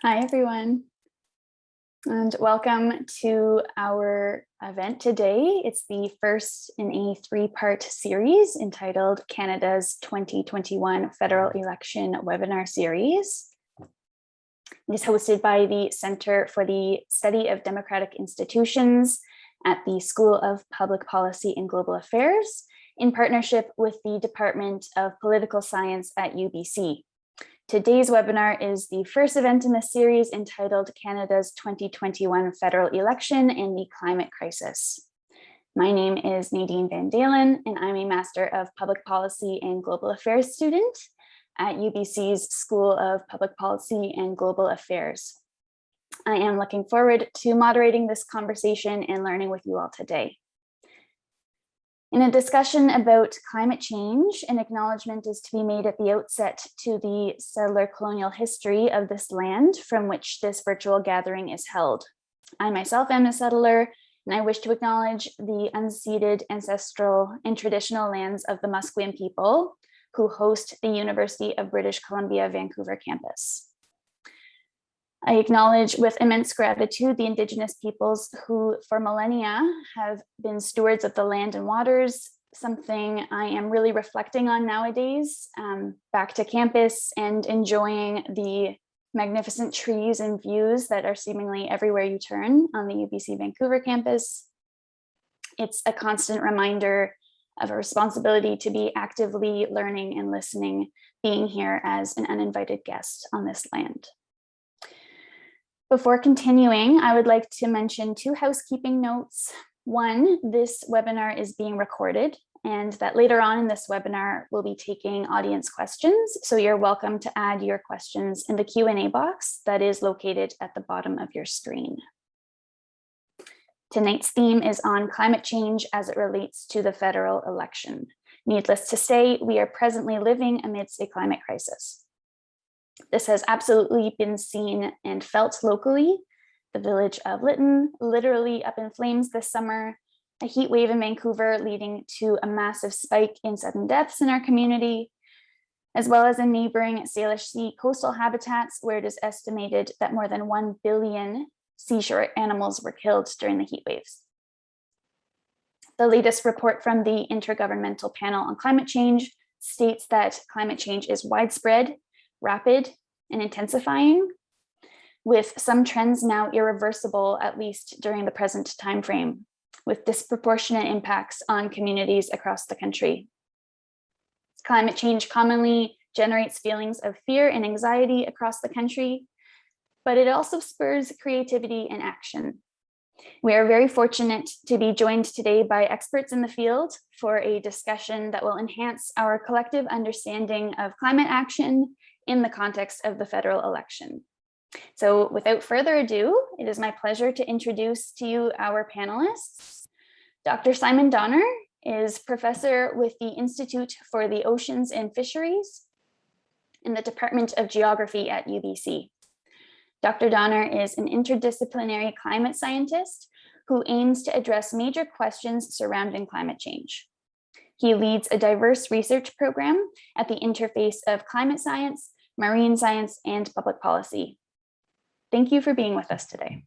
Hi, everyone, and welcome to our event today. It's the first in a three-part series entitled Canada's 2021 Federal Election Webinar Series. It is hosted by the Centre for the Study of Democratic Institutions at the School of Public Policy and Global Affairs in partnership with the Department of Political Science at UBC. Today's webinar is the first event in the series entitled Canada's 2021 Federal Election and the Climate Crisis. My name is Nadine Van Dalen, and I'm a Master of Public Policy and Global Affairs student at UBC's School of Public Policy and Global Affairs. I am looking forward to moderating this conversation and learning with you all today. In a discussion about climate change, an acknowledgement is to be made at the outset to the settler colonial history of this land from which this virtual gathering is held. I myself am a settler, and I wish to acknowledge the unceded ancestral and traditional lands of the Musqueam people who host the University of British Columbia, Vancouver campus. I acknowledge with immense gratitude the Indigenous peoples who for millennia have been stewards of the land and waters, something I am really reflecting on nowadays, back to campus and enjoying the magnificent trees and views that are seemingly everywhere you turn on the UBC Vancouver campus. It's a constant reminder of a responsibility to be actively learning and listening, being here as an uninvited guest on this land. Before continuing, I would like to mention two housekeeping notes. One, this webinar is being recorded, and that later on in this webinar, we'll be taking audience questions. So you're welcome to add your questions in the Q&A box that is located at the bottom of your screen. Tonight's theme is on climate change as it relates to the federal election. Needless to say, we are presently living amidst a climate crisis. This has absolutely been seen and felt locally. The village of Lytton literally up in flames this summer, a heat wave in Vancouver leading to a massive spike in sudden deaths in our community, as well as in neighboring Salish Sea coastal habitats, where it is estimated that more than 1 billion seashore animals were killed during the heat waves. The latest report from the Intergovernmental Panel on Climate Change states that climate change is widespread, rapid, and intensifying, with some trends now irreversible, at least during the present timeframe, with disproportionate impacts on communities across the country. Climate change commonly generates feelings of fear and anxiety across the country, but it also spurs creativity and action. We are very fortunate to be joined today by experts in the field for a discussion that will enhance our collective understanding of climate action in the context of the federal election. So without further ado, it is my pleasure to introduce to you our panelists. Dr. Simon Donner is professor with the Institute for the Oceans and Fisheries in the Department of Geography at UBC. Dr. Donner is an interdisciplinary climate scientist who aims to address major questions surrounding climate change. He leads a diverse research program at the interface of climate science, marine science, and public policy. Thank you for being with us today.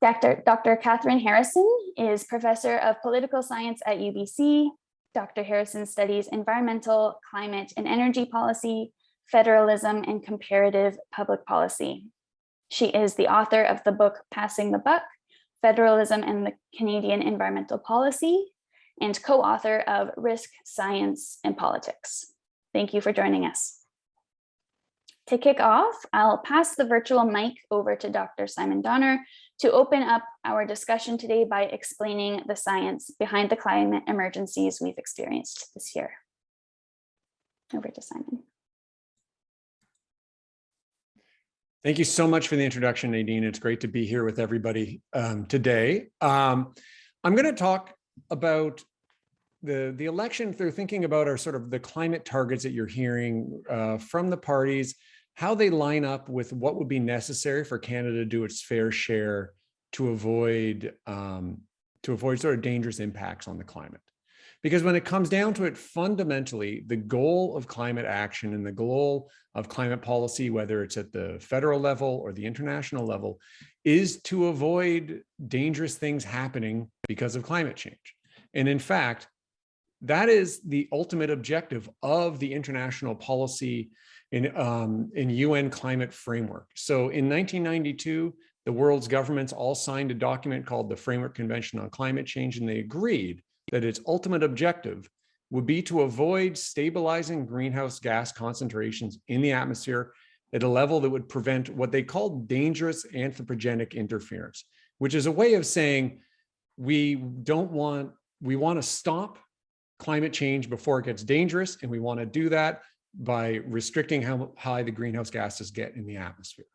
Dr. Catherine Harrison is professor of political science at UBC. Dr. Harrison studies environmental, climate, and energy policy, federalism, and comparative public policy. She is the author of the book Passing the Buck, Federalism and the Canadian Environmental Policy, and co-author of Risk, Science, and Politics. Thank you for joining us. To kick off, I'll pass the virtual mic over to Dr. Simon Donner to open up our discussion today by explaining the science behind the climate emergencies we've experienced this year. Over to Simon. Thank you so much for the introduction, Nadine. It's great to be here with everybody today. I'm going to talk about the election through thinking about our sort of the climate targets that you're hearing from the parties, how they line up with what would be necessary for Canada to do its fair share to avoid sort of dangerous impacts on the climate. Because when it comes down to it, fundamentally, the goal of climate action and the goal of climate policy, whether it's at the federal level or the international level, is to avoid dangerous things happening because of climate change. And in fact, that is the ultimate objective of the international policy in UN climate framework. So in 1992, the world's governments all signed a document called the Framework Convention on Climate Change, and they agreed that its ultimate objective would be to avoid stabilizing greenhouse gas concentrations in the atmosphere at a level that would prevent what they called dangerous anthropogenic interference, which is a way of saying we want to stop climate change before it gets dangerous, and we want to do that by restricting how high the greenhouse gases get in the atmosphere.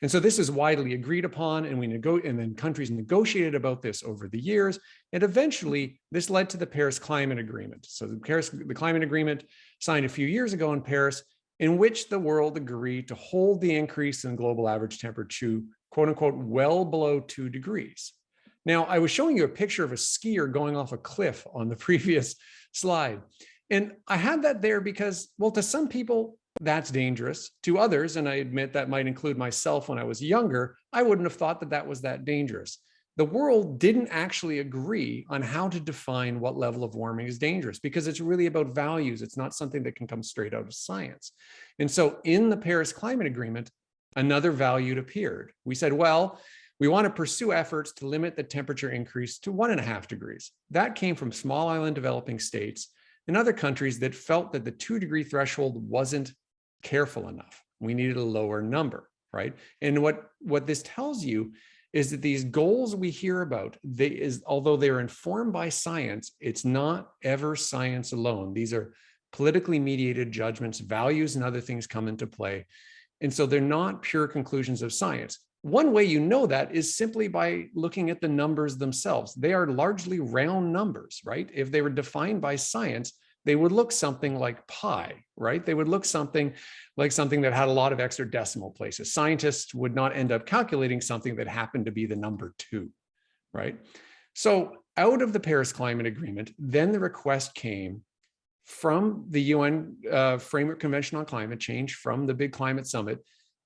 And so this is widely agreed upon, and and then countries negotiated about this over the years, and eventually this led to the Paris Climate Agreement. So the Climate Agreement signed a few years ago in Paris, in which the world agreed to hold the increase in global average temperature to, quote unquote, well below 2 degrees. Now, I was showing you a picture of a skier going off a cliff on the previous slide. And I had that there because, well, to some people, that's dangerous. To others, and I admit that might include myself when I was younger, I wouldn't have thought that that was that dangerous. The world didn't actually agree on how to define what level of warming is dangerous, because it's really about values. It's not something that can come straight out of science. And so in the Paris Climate Agreement, another value appeared. We said, well, we want to pursue efforts to limit the temperature increase to 1.5 degrees. That came from small island developing states and other countries that felt that the 2-degree threshold wasn't careful enough. We needed a lower number, right? And what this tells you is that these goals we hear about, although they're informed by science, it's not ever science alone. These are politically mediated judgments, values and other things come into play. And so they're not pure conclusions of science. One way you know that is simply by looking at the numbers themselves. They are largely round numbers, right? If they were defined by science, they would look something like pi, right? They would look something like something that had a lot of extra decimal places. Scientists would not end up calculating something that happened to be the number 2, right? So out of the Paris Climate Agreement, then the request came from the UN Framework Convention on Climate Change, from the big climate summit,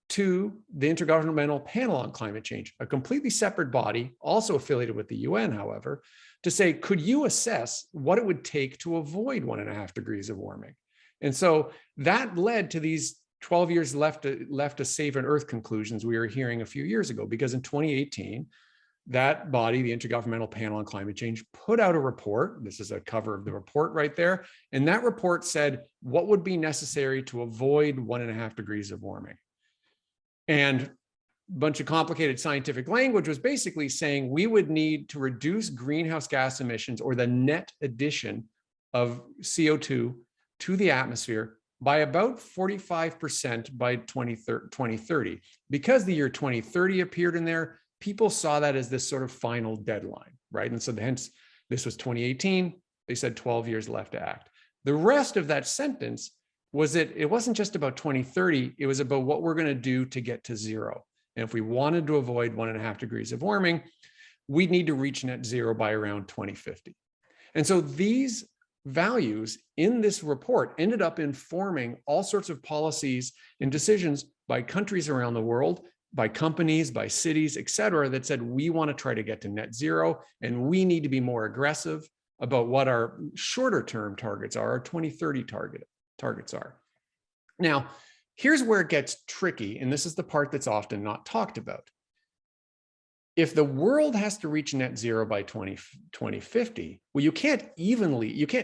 to the Intergovernmental Panel on Climate Change, a completely separate body, also affiliated with the UN, however, to say, could you assess what it would take to avoid 1.5 degrees of warming? And so that led to these 12 years left to save an Earth conclusions we were hearing a few years ago, because in 2018, that body, the Intergovernmental Panel on Climate Change, put out a report. This is a cover of the report right there. And that report said what would be necessary to avoid 1.5 degrees of warming. And a bunch of complicated scientific language was basically saying we would need to reduce greenhouse gas emissions, or the net addition of CO2 to the atmosphere, by about 45% by 2030. Because the year 2030 appeared in there, people saw that as this sort of final deadline, right? And so hence, this was 2018. They said 12 years left to act. The rest of that sentence was that it wasn't just about 2030, it was about what we're going to do to get to zero. And if we wanted to avoid 1.5 degrees of warming, we'd need to reach net zero by around 2050. And so these values in this report ended up informing all sorts of policies and decisions by countries around the world, by companies, by cities, et cetera, that said, we want to try to get to net zero, and we need to be more aggressive about what our shorter term targets are, our 2030 targets are. Now, here's where it gets tricky, and this is the part that's often not talked about. If the world has to reach net zero by 2050, well,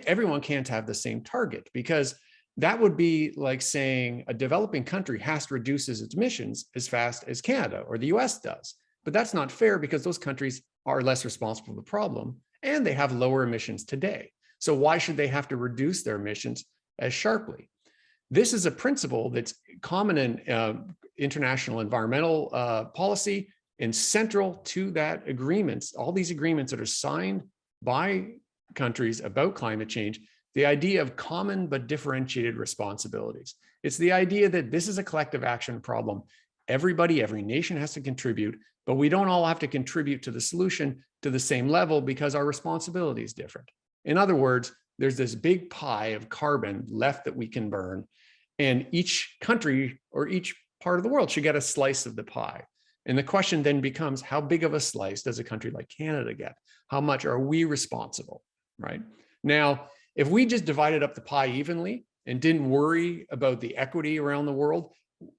everyone can't have the same target, because that would be like saying a developing country has to reduce its emissions as fast as Canada or the US does. But that's not fair, because those countries are less responsible for the problem and they have lower emissions today. So why should they have to reduce their emissions as sharply? This is a principle that's common in international environmental policy, and central to that agreements, all these agreements that are signed by countries about climate change, the idea of common but differentiated responsibilities. It's the idea that this is a collective action problem. Everybody, every nation has to contribute, but we don't all have to contribute to the solution to the same level, because our responsibility is different. In other words, there's this big pie of carbon left that we can burn, and each country or each part of the world should get a slice of the pie. And the question then becomes, how big of a slice does a country like Canada get? How much are we responsible, right? Now, if we just divided up the pie evenly and didn't worry about the equity around the world,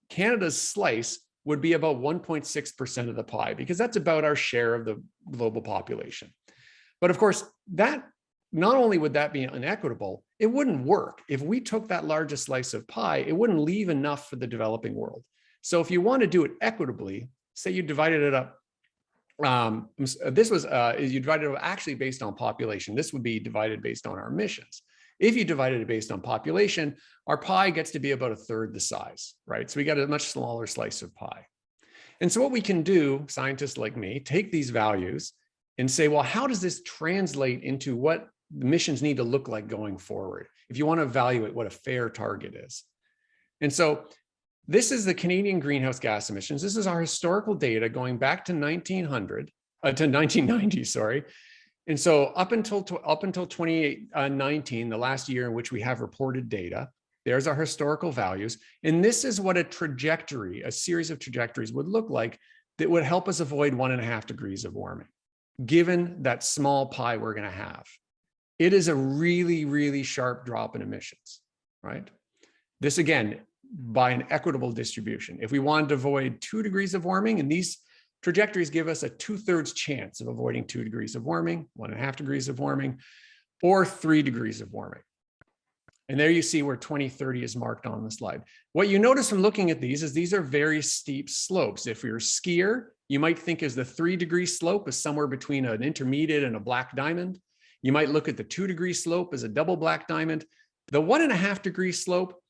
Canada's slice would be about 1.6% of the pie, because that's about our share of the global population. But of course, that not only would that be inequitable, it wouldn't work. If we took that largest slice of pie, it wouldn't leave enough for the developing world. So if you want to do it equitably, say you divided it up, you divided it up actually based on population. This would be divided based on our emissions. If you divided it based on population, our pie gets to be about a third the size, right? So we got a much smaller slice of pie. And so what we can do, scientists like me, take these values and say, well, how does this translate into what emissions need to look like going forward if you want to evaluate what a fair target is? And so this is the Canadian greenhouse gas emissions. This is our historical data going back to 1990, sorry. And so up until 2019, the last year in which we have reported data, there's our historical values. And this is what a trajectory, a series of trajectories would look like that would help us avoid 1.5 degrees of warming, given that small pie we're going to have. It is a really, really sharp drop in emissions, right? This again, by an equitable distribution. If we wanted to avoid 2 degrees of warming, and these trajectories give us a 2/3 chance of avoiding 2 degrees of warming, 1.5 degrees of warming, or 3 degrees of warming. And there you see where 2030 is marked on the slide. What you notice from looking at these is these are very steep slopes. If you're a skier, you might think as the 3-degree slope is somewhere between an intermediate and a black diamond. You might look at the 2-degree slope as a double black diamond. The 1.5-degree slope,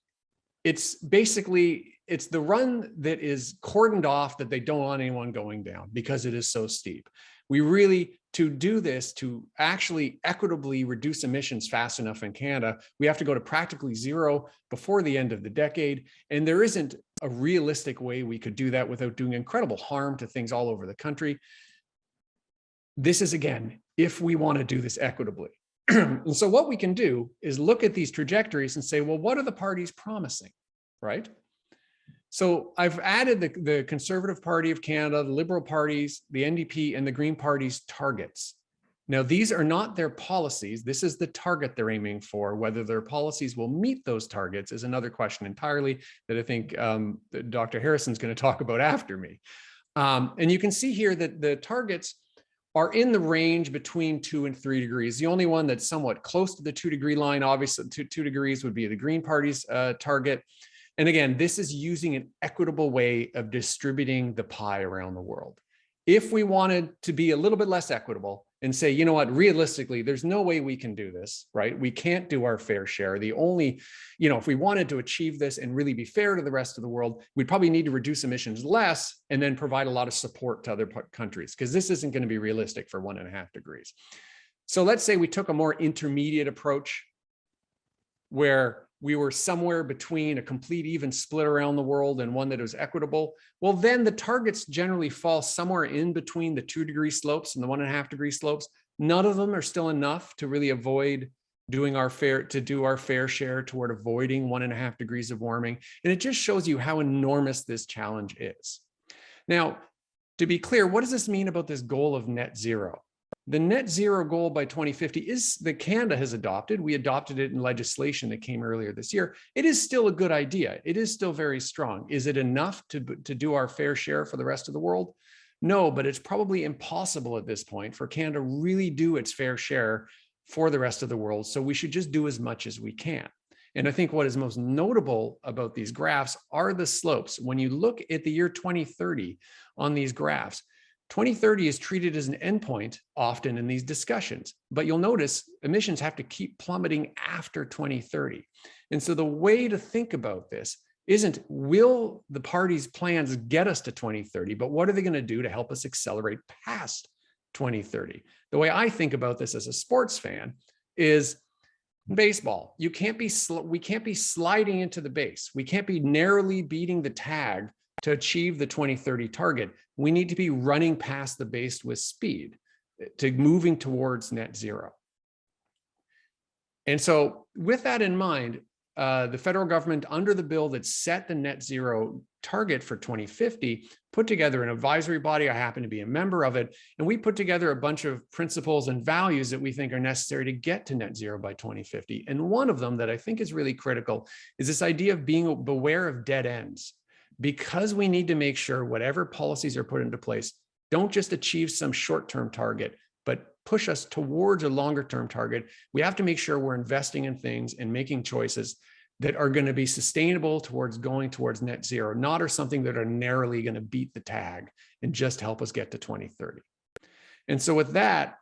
it's basically, it's the run that is cordoned off that they don't want anyone going down because it is so steep. We really, to do this, to actually equitably reduce emissions fast enough in Canada, we have to go to practically zero before the end of the decade. And there isn't a realistic way we could do that without doing incredible harm to things all over the country. This is, again, if we want to do this equitably. And so what we can do is look at these trajectories and say, well, what are the parties promising, right? So I've added the Conservative Party of Canada, the Liberal parties, the NDP, and the Green Party's targets. Now, these are not their policies. This is the target they're aiming for. Whether their policies will meet those targets is another question entirely that I think that Dr. Harrison's going to talk about after me. And you can see here that the targets are in the range between 2 and 3 degrees. The only one that's somewhat close to the 2-degree line, obviously 2 degrees would be the Green Party's target. And again, this is using an equitable way of distributing the pie around the world. If we wanted to be a little bit less equitable and say, you know what, realistically, there's no way we can do this, right? We can't do our fair share. The only, if we wanted to achieve this and really be fair to the rest of the world, we'd probably need to reduce emissions less and then provide a lot of support to other countries, because this isn't going to be realistic for 1.5 degrees. So let's say we took a more intermediate approach where we were somewhere between a complete even split around the world and one that was equitable. Well, then the targets generally fall somewhere in between the 2-degree slopes and the 1.5-degree slopes. None of them are still enough to really avoid doing our fair share toward avoiding 1.5 degrees of warming. And it just shows you how enormous this challenge is. Now, to be clear, what does this mean about this goal of net zero? The net zero goal by 2050 is that Canada has adopted. We adopted it in legislation that came earlier this year. It is still a good idea. It is still very strong. Is it enough to do our fair share for the rest of the world? No, but it's probably impossible at this point for Canada to really do its fair share for the rest of the world. So we should just do as much as we can. And I think what is most notable about these graphs are the slopes. When you look at the year 2030 on these graphs, 2030 is treated as an endpoint often in these discussions, but you'll notice emissions have to keep plummeting after 2030. And so the way to think about this isn't, will the party's plans get us to 2030, but what are they going to do to help us accelerate past 2030? The way I think about this as a sports fan is baseball. We can't be sliding into the base. We can't be narrowly beating the tag to achieve the 2030 target. We need to be running past the base with speed to moving towards net zero. And so with that in mind, the federal government, under the bill that set the net zero target for 2050, put together an advisory body. I happen to be a member of it. And we put together a bunch of principles and values that we think are necessary to get to net zero by 2050. And one of them that I think is really critical is this idea of being beware of dead ends, because we need to make sure whatever policies are put into place don't just achieve some short-term target, but push us towards a longer-term target. We have to make sure we're investing in things and making choices that are going to be sustainable towards going towards net zero, not are something that are narrowly going to beat the tag and just help us get to 2030. And so with that,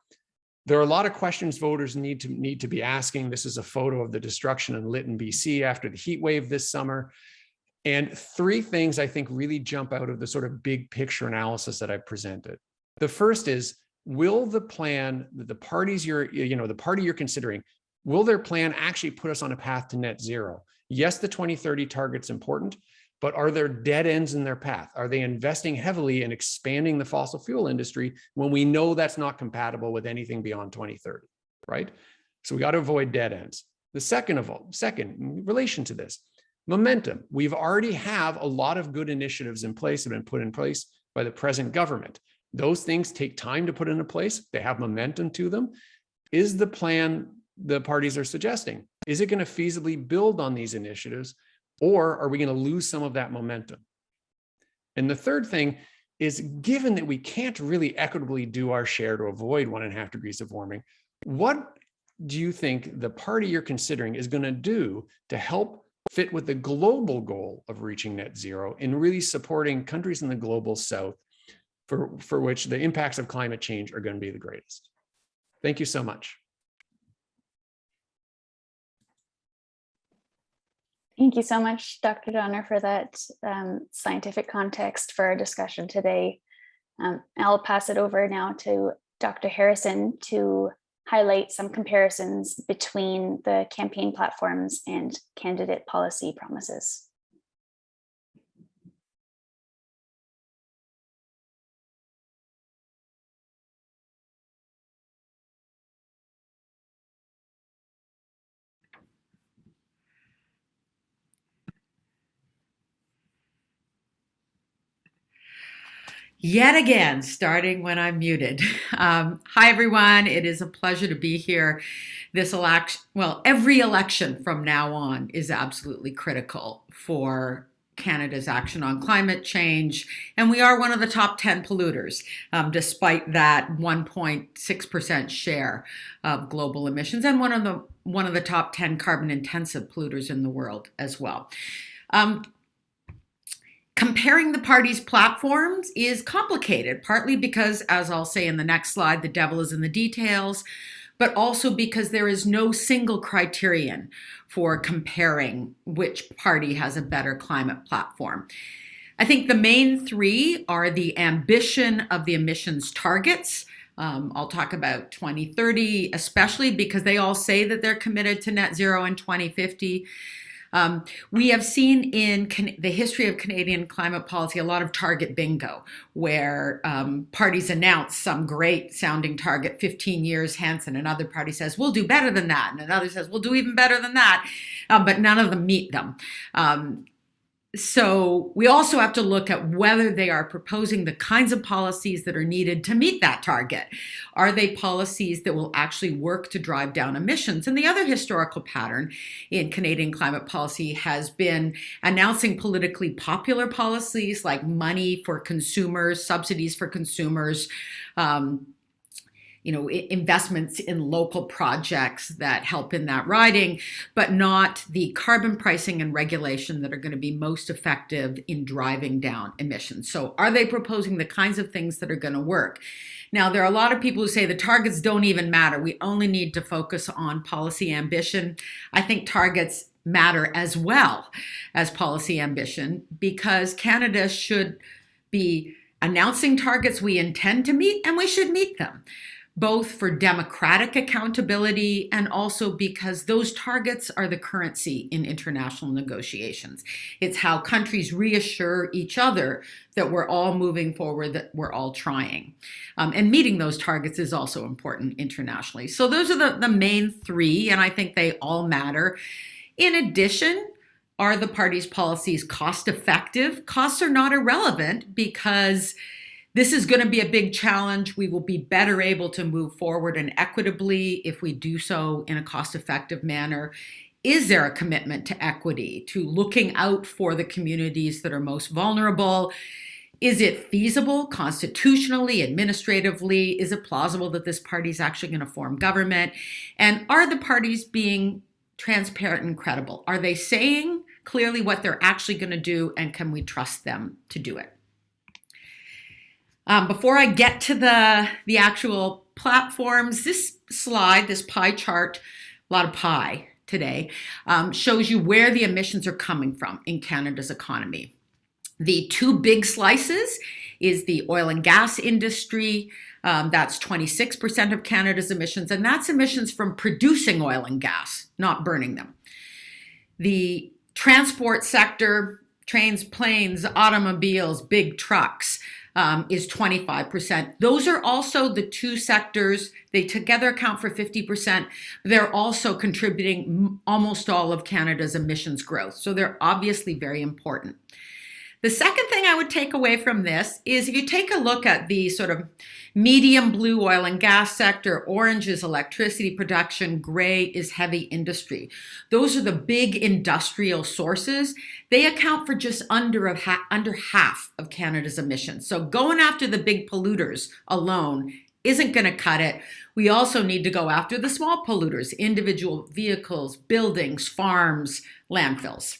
there are a lot of questions voters need to be asking. This is a photo of the destruction in Lytton, BC after the heat wave this summer. And three things I think really jump out of the sort of big picture analysis that I presented. The first is, will the plan that the parties the party you're considering, will their plan actually put us on a path to net zero? Yes, the 2030 target's important, but are there dead ends in their path? Are they investing heavily in expanding the fossil fuel industry when we know that's not compatible with anything beyond 2030, right? So we got to avoid dead ends. The second, in relation to this, momentum. We've already have a lot of good initiatives in place, have been put in place by the present government. Those things take time to put into place. They have momentum to them. Is the plan the parties are suggesting, is it going to feasibly build on these initiatives, or are we going to lose some of that momentum? And the third thing is, given that we can't really equitably do our share to avoid 1.5 degrees of warming, what do you think the party you're considering is going to do to help fit with the global goal of reaching net zero and really supporting countries in the global south for which the impacts of climate change are going to be the greatest? Thank you so much. Thank you so much, Dr. Donner, for that scientific context for our discussion today. I'll pass it over now to Dr. Harrison to highlight some comparisons between the campaign platforms and candidate policy promises. Yet again, starting when I'm muted. Hi, everyone. It is a pleasure to be here. This election, well, every election from now on is absolutely critical for Canada's action on climate change. And we are one of the top 10 polluters, despite that 1.6% share of global emissions, and one of the top 10 carbon intensive polluters in the world as well. Comparing the parties' platforms is complicated, partly because, as I'll say in the next slide, the devil is in the details, but also because there is no single criterion for comparing which party has a better climate platform. I think the main three are the ambition of the emissions targets. I'll talk about 2030, especially because they all say that they're committed to net zero in 2050. We have seen in the history of Canadian climate policy a lot of target bingo, where parties announce some great sounding target 15 years hence, and another party says, we'll do better than that, and another says, we'll do even better than that, but none of them meet them. So we also have to look at whether they are proposing the kinds of policies that are needed to meet that target. Are they policies that will actually work to drive down emissions? And the other historical pattern in Canadian climate policy has been announcing politically popular policies like money for consumers, subsidies for consumers, investments in local projects that help in that riding, but not the carbon pricing and regulation that are going to be most effective in driving down emissions. So are they proposing the kinds of things that are going to work? Now, there are a lot of people who say the targets don't even matter. We only need to focus on policy ambition. I think targets matter as well as policy ambition, because Canada should be announcing targets we intend to meet, and we should meet them. both for democratic accountability and also because those targets are the currency in international negotiations. It's how countries reassure each other that we're all moving forward, that we're all trying. And meeting those targets is also important internationally. So those are the main three, and I think they all matter. In addition, are the parties' policies cost effective? Costs are not irrelevant because this is going to be a big challenge. We will be better able to move forward and equitably if we do so in a cost-effective manner. Is there a commitment to equity, to looking out for the communities that are most vulnerable? Is it feasible constitutionally, administratively? Is it plausible that this party is actually going to form government? And are the parties being transparent and credible? Are they saying clearly what they're actually going to do, and can we trust them to do it? Before I get to the actual platforms, this slide, this pie chart, a lot of pie today, shows you where the emissions are coming from in Canada's economy. The two big slices is the oil and gas industry. That's 26% of Canada's emissions, and that's emissions from producing oil and gas, not burning them. The transport sector, trains, planes, automobiles, big trucks, is 25%. Those are also the two sectors. They together account for 50%. They're also contributing almost all of Canada's emissions growth. So they're obviously very important. The second thing I would take away from this is if you take a look at the sort of medium blue oil and gas sector, orange is electricity production, gray is heavy industry. Those are the big industrial sources. They account for just under half of Canada's emissions. So going after the big polluters alone isn't going to cut it. We also need to go after the small polluters, individual vehicles, buildings, farms, landfills.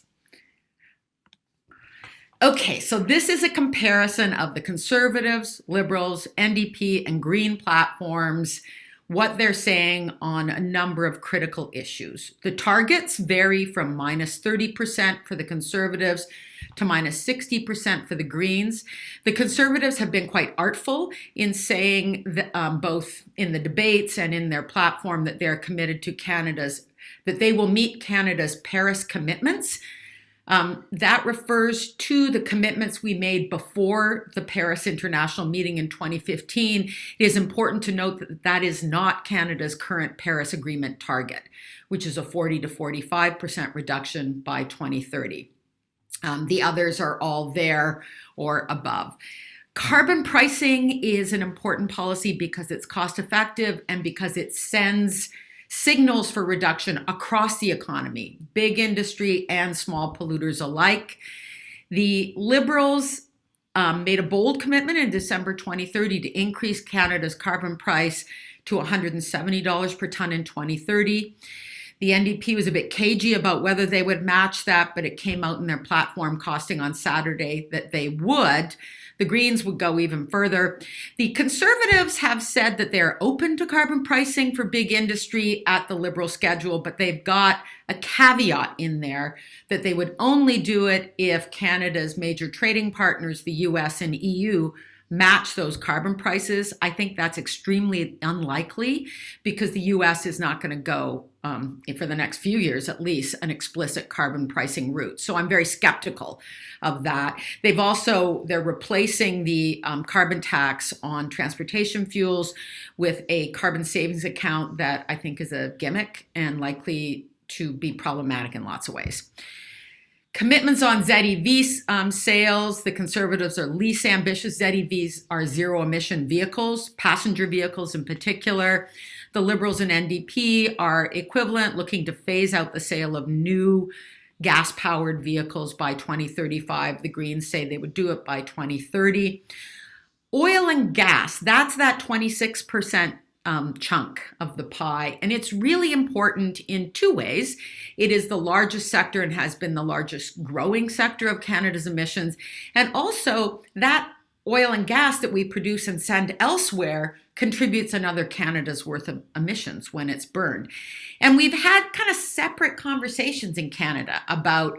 Okay, so this is a comparison of the Conservatives, Liberals, NDP, and Green platforms, what they're saying on a number of critical issues. The targets vary from minus 30% for the Conservatives to minus 60% for the Greens. The Conservatives have been quite artful in saying that, both in the debates and in their platform, that they're committed to that they will meet Canada's Paris commitments. That refers to the commitments we made before the Paris International meeting in 2015. It is important to note that that is not Canada's current Paris Agreement target, which is a 40 to 45% reduction by 2030. The others are all there or above. Carbon pricing is an important policy because it's cost effective and because it sends signals for reduction across the economy, big industry and small polluters alike. The Liberals made a bold commitment in December 2030 to increase Canada's carbon price to $170 per ton in 2030. The NDP was a bit cagey about whether they would match that, but it came out in their platform costing on Saturday that they would. The Greens would go even further. The Conservatives have said that they're open to carbon pricing for big industry at the Liberal schedule, but they've got a caveat in there that they would only do it if Canada's major trading partners, the US and EU, match those carbon prices. I think that's extremely unlikely because the US is not going to go, for the next few years at least, an explicit carbon pricing route. So I'm very skeptical of that. They're replacing the carbon tax on transportation fuels with a carbon savings account that I think is a gimmick and likely to be problematic in lots of ways. Commitments on ZEV sales, the Conservatives are least ambitious. ZEVs are zero-emission vehicles, passenger vehicles in particular. The Liberals and NDP are equivalent, looking to phase out the sale of new gas-powered vehicles by 2035. The Greens say they would do it by 2030. Oil and gas, that's that 26% chunk of the pie. And it's really important in two ways. It is the largest sector and has been the largest growing sector of Canada's emissions. And also that oil and gas that we produce and send elsewhere contributes another Canada's worth of emissions when it's burned. And we've had kind of separate conversations in Canada about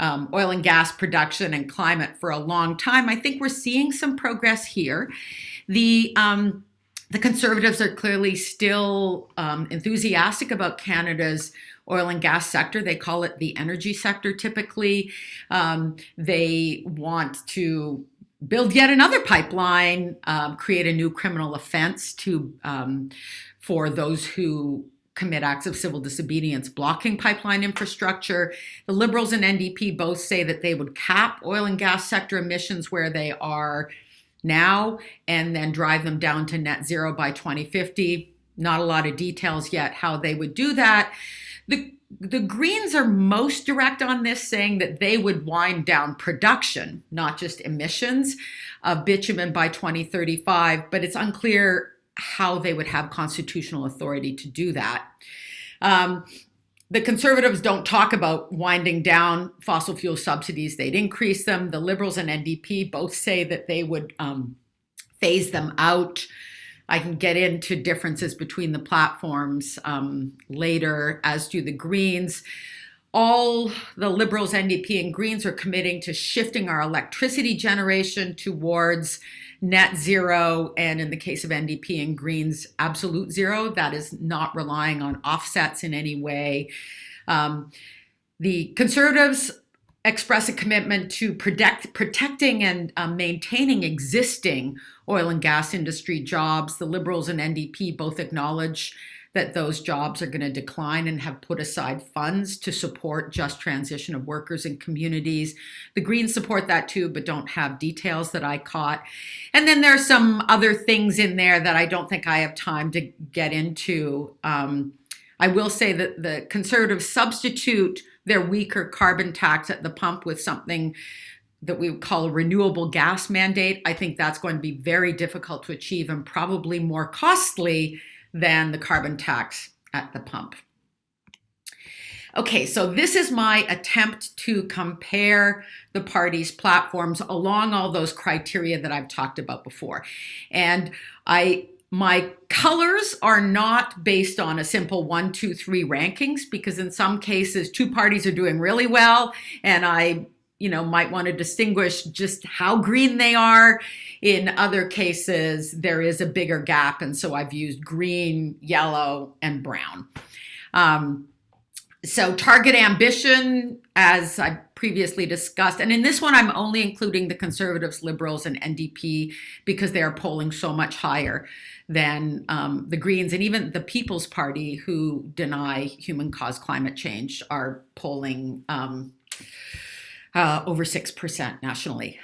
oil and gas production and climate for a long time. I think we're seeing some progress here. The The Conservatives are clearly still enthusiastic about Canada's oil and gas sector. They call it the energy sector typically. They want to build yet another pipeline, create a new criminal offense for those who commit acts of civil disobedience blocking pipeline infrastructure. The Liberals and NDP both say that they would cap oil and gas sector emissions where they are now and then drive them down to net zero by 2050. Not a lot of details yet how they would do that. The Greens are most direct on this, saying that they would wind down production, not just emissions, of bitumen by 2035, but it's unclear how they would have constitutional authority to do that. The Conservatives don't talk about winding down fossil fuel subsidies. They'd increase them. The Liberals and NDP both say that they would phase them out. I can get into differences between the platforms later, as do the Greens. All the Liberals, NDP, and Greens are committing to shifting our electricity generation towards net zero, and in the case of NDP and Greens, absolute zero. That is not relying on offsets in any way. The Conservatives express a commitment to protecting and maintaining existing oil and gas industry jobs. The Liberals and NDP both acknowledge that those jobs are going to decline and have put aside funds to support just transition of workers and communities. The Greens support that too, but don't have details that I caught. And then there's some other things in there that I don't think I have time to get into. I will say that the Conservatives substitute their weaker carbon tax at the pump with something that we would call a renewable gas mandate. I think that's going to be very difficult to achieve and probably more costly than the carbon tax at the pump. Okay, so this is my attempt to compare the parties' platforms along all those criteria that I've talked about before. And my colors are not based on a simple 1, 2, 3 rankings, because in some cases, two parties are doing really well, and I might want to distinguish just how green they are. In other cases, there is a bigger gap, and so I've used green, yellow, and brown. So target ambition, as I previously discussed, and in this one, I'm only including the Conservatives, Liberals, and NDP because they are polling so much higher than the Greens, and even the People's Party, who deny human-caused climate change, are polling over 6% nationally.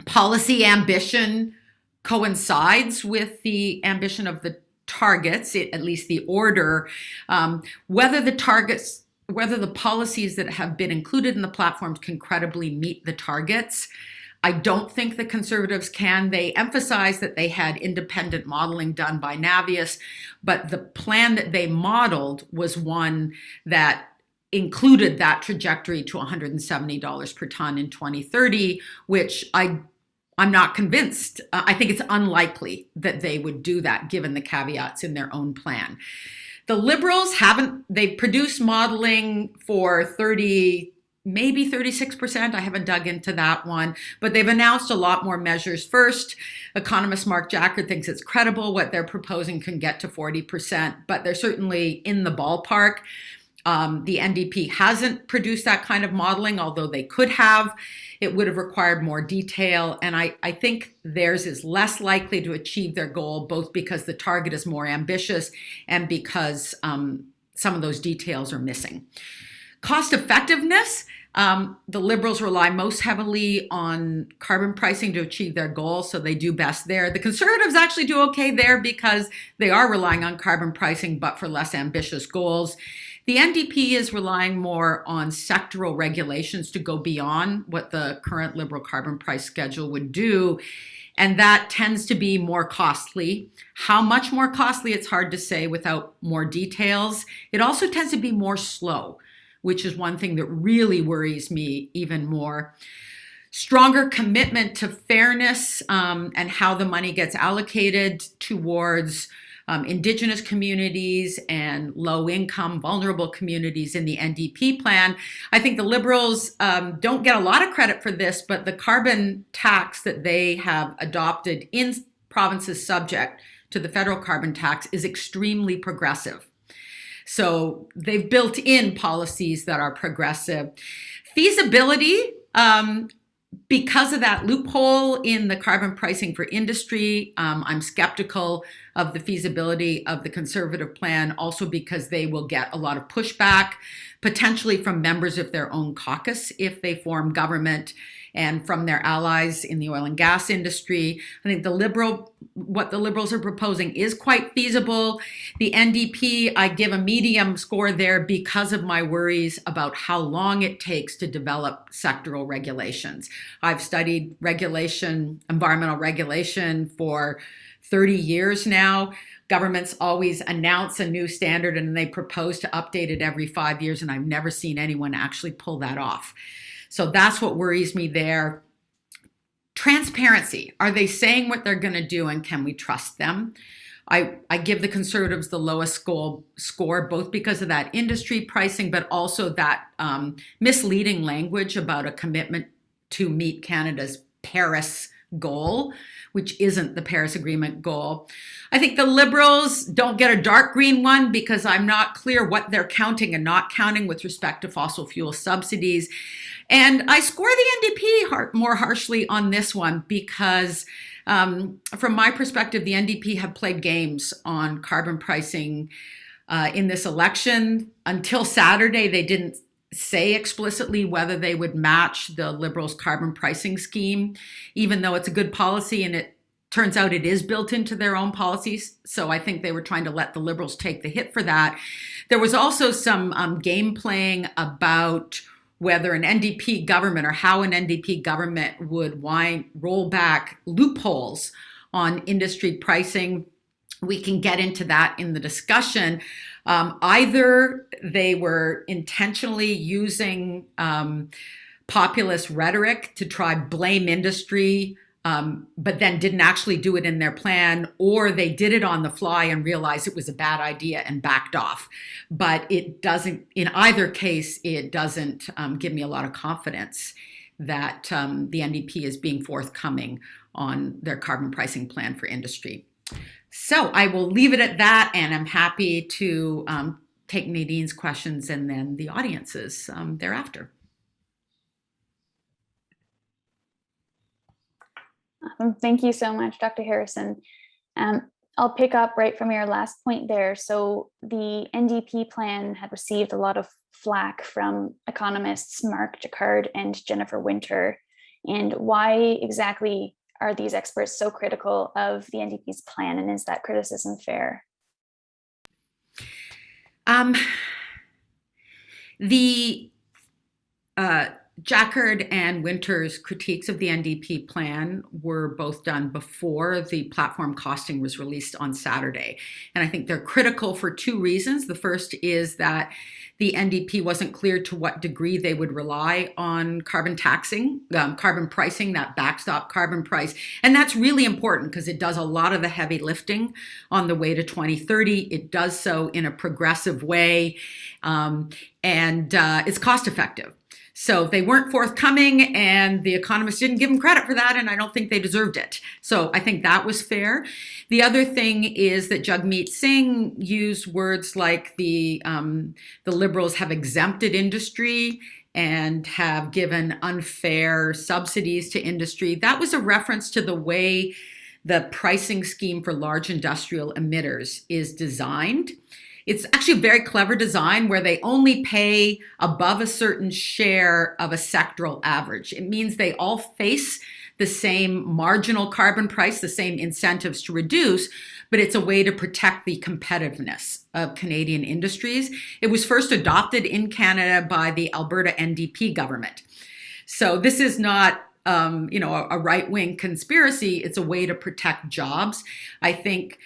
Policy ambition coincides with the ambition of the targets, at least the order. Whether the policies that have been included in the platforms can credibly meet the targets, I don't think the Conservatives can. They emphasize that they had independent modeling done by Navius, but the plan that they modeled was one that included that trajectory to $170 per ton in 2030, which I'm not convinced. I think it's unlikely that they would do that given the caveats in their own plan. The Liberals they've produced modeling for 30, maybe 36%. I haven't dug into that one, but they've announced a lot more measures. First, economist Mark Jacker thinks it's credible what they're proposing can get to 40%, but they're certainly in the ballpark. The NDP hasn't produced that kind of modeling, although they could have. It would have required more detail, and I think theirs is less likely to achieve their goal, both because the target is more ambitious and because some of those details are missing. Cost effectiveness, the Liberals rely most heavily on carbon pricing to achieve their goals, so they do best there. The Conservatives actually do okay there because they are relying on carbon pricing, but for less ambitious goals. The NDP is relying more on sectoral regulations to go beyond what the current Liberal carbon price schedule would do, and that tends to be more costly. How much more costly, it's hard to say without more details. It also tends to be more slow, which is one thing that really worries me even more. Stronger commitment to fairness and how the money gets allocated towards Indigenous communities and low-income, vulnerable communities in the NDP plan. I think the Liberals don't get a lot of credit for this, but the carbon tax that they have adopted in provinces subject to the federal carbon tax is extremely progressive. So they've built in policies that are progressive. Feasibility, because of that loophole in the carbon pricing for industry, I'm skeptical of the feasibility of the Conservative plan, also because they will get a lot of pushback, potentially from members of their own caucus if they form government, and from their allies in the oil and gas industry. I think what the Liberals are proposing is quite feasible. The NDP, I give a medium score there because of my worries about how long it takes to develop sectoral regulations. I've studied environmental regulation for 30 years now. Governments always announce a new standard and they propose to update it every 5 years, and I've never seen anyone actually pull that off. So that's what worries me there. Transparency. Are they saying what they're going to do, and can we trust them? I give the Conservatives the lowest score, both because of that industry pricing, but also that misleading language about a commitment to meet Canada's Paris goal, which isn't the Paris Agreement goal. I think the Liberals don't get a dark green one because I'm not clear what they're counting and not counting with respect to fossil fuel subsidies. And I score the NDP more harshly on this one because from my perspective, the NDP have played games on carbon pricing in this election. Until Saturday, they didn't say explicitly whether they would match the Liberals' carbon pricing scheme, even though it's a good policy and it turns out it is built into their own policies. So I think they were trying to let the Liberals take the hit for that. There was also some game playing about whether an NDP government or how an NDP government would roll back loopholes on industry pricing. We can get into that in the discussion. Either they were intentionally using populist rhetoric to try blame industry, but then didn't actually do it in their plan, or they did it on the fly and realized it was a bad idea and backed off. But it doesn't, in either case, it doesn't give me a lot of confidence that the NDP is being forthcoming on their carbon pricing plan for industry. So I will leave it at that, and I'm happy to take Nadine's questions and then the audience's thereafter. Thank you so much, Dr. Harrison. I'll pick up right from your last point there. So the NDP plan had received a lot of flack from economists Mark Jacquard and Jennifer Winter. And why exactly are these experts so critical of the NDP's plan, and is that criticism fair? The Jacquard and Winter's critiques of the NDP plan were both done before the platform costing was released on Saturday. And I think they're critical for two reasons. The first is that the NDP wasn't clear to what degree they would rely on carbon taxing, carbon pricing, that backstop carbon price. And that's really important because it does a lot of the heavy lifting on the way to 2030. It does so in a progressive way, and it's cost effective. So they weren't forthcoming, and the economists didn't give them credit for that, and I don't think they deserved it. So I think that was fair. The other thing is that Jagmeet Singh used words like the Liberals have exempted industry and have given unfair subsidies to industry. That was a reference to the way the pricing scheme for large industrial emitters is designed. It's actually a very clever design where they only pay above a certain share of a sectoral average. It means they all face the same marginal carbon price, the same incentives to reduce, but it's a way to protect the competitiveness of Canadian industries. It was first adopted in Canada by the Alberta NDP government. So this is not a right-wing conspiracy. It's a way to protect jobs. I think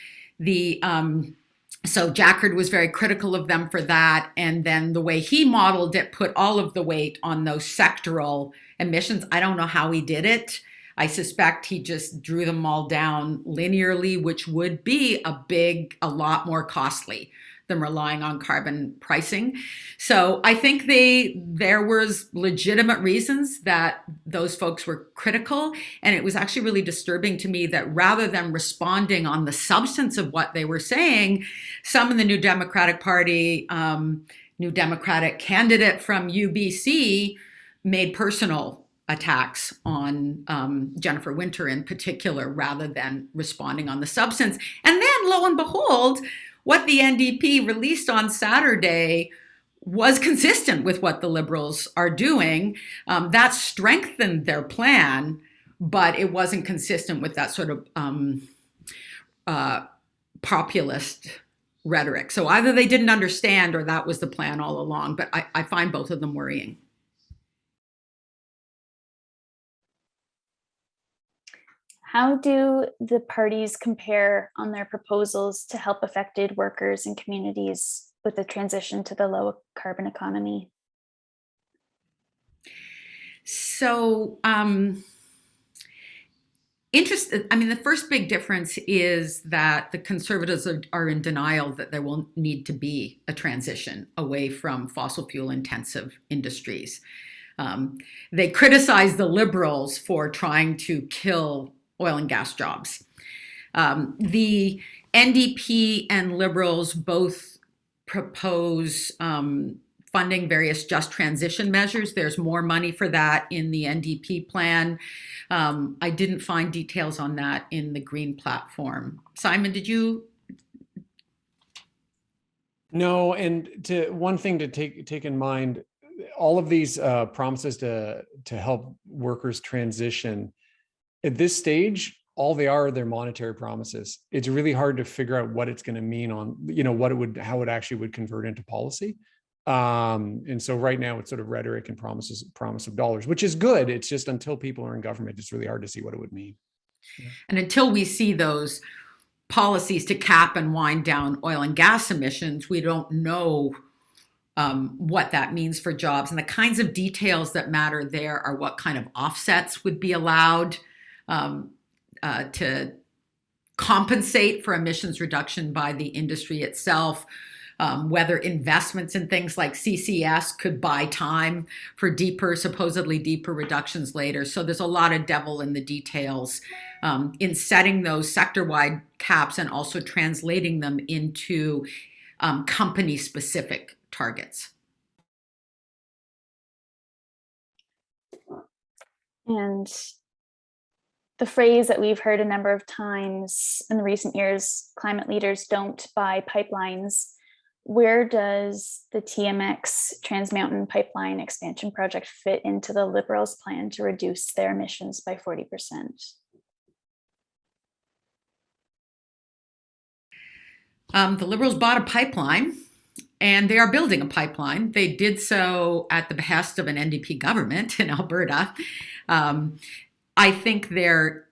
so Jacquard was very critical of them for that. And then the way he modeled it put all of the weight on those sectoral emissions. I don't know how he did it. I suspect he just drew them all down linearly, which would be a lot more costly than relying on carbon pricing. So I think there was legitimate reasons that those folks were critical. And it was actually really disturbing to me that rather than responding on the substance of what they were saying, some in the New Democratic Party, New Democratic candidate from UBC made personal attacks on Jennifer Winter in particular, rather than responding on the substance. And then, lo and behold, what the NDP released on Saturday was consistent with what the Liberals are doing. That strengthened their plan, but it wasn't consistent with that sort of populist rhetoric. So either they didn't understand or that was the plan all along, but I find both of them worrying. How do the parties compare on their proposals to help affected workers and communities with the transition to the low carbon economy? So, the first big difference is that the Conservatives are in denial that there will need to be a transition away from fossil fuel intensive industries. They criticize the Liberals for trying to kill oil and gas jobs. The NDP and Liberals both propose funding various just transition measures. There's more money for that in the NDP plan. I didn't find details on that in the Green platform. Simon, did you? No, and one thing to take in mind, all of these promises to help workers transition, at this stage, all they are their monetary promises. It's really hard to figure out what it's going to mean on, how it actually would convert into policy. And so right now it's sort of rhetoric and promise of dollars, which is good. It's just until people are in government, it's really hard to see what it would mean. Yeah. And until we see those policies to cap and wind down oil and gas emissions, we don't know what that means for jobs. And the kinds of details that matter there are what kind of offsets would be allowed to compensate for emissions reduction by the industry itself, whether investments in things like CCS could buy time for supposedly deeper reductions later. So there's a lot of devil in the details in setting those sector-wide caps and also translating them into company-specific targets. And the phrase that we've heard a number of times in the recent years, climate leaders don't buy pipelines. Where does the TMX Trans Mountain Pipeline expansion project fit into the Liberals' plan to reduce their emissions by 40%? The Liberals bought a pipeline, and they are building a pipeline. They did so at the behest of an NDP government in Alberta. I think it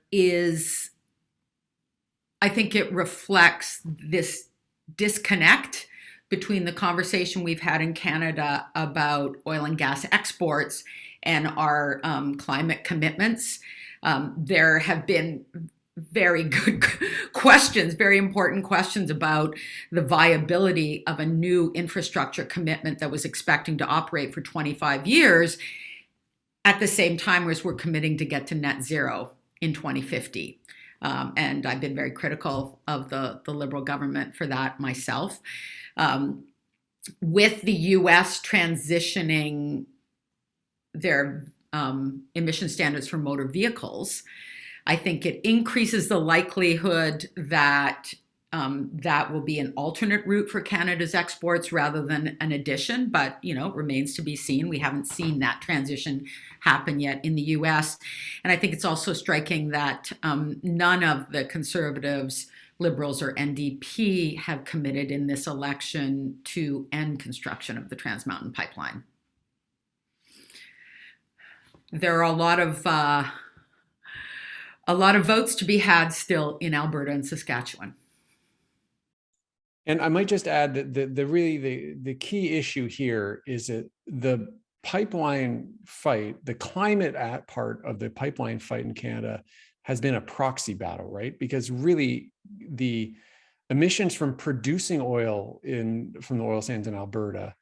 reflects this disconnect between the conversation we've had in Canada about oil and gas exports and our climate commitments. There have been very good questions, very important questions about the viability of a new infrastructure commitment that was expecting to operate for 25 years at the same time as we're committing to get to net zero in 2050. And I've been very critical of the Liberal government for that myself. With the US transitioning their emission standards for motor vehicles, I think it increases the likelihood that that will be an alternate route for Canada's exports rather than an addition, but it remains to be seen. We haven't seen that transition happen yet in the US. And I think it's also striking that none of the Conservatives, Liberals, or NDP have committed in this election to end construction of the Trans Mountain Pipeline. There are a lot of votes to be had still in Alberta and Saskatchewan. And I might just add that the key issue here is that the pipeline fight, the climate part of the pipeline fight in Canada has been a proxy battle, right? Because really the emissions from producing oil from the oil sands in Alberta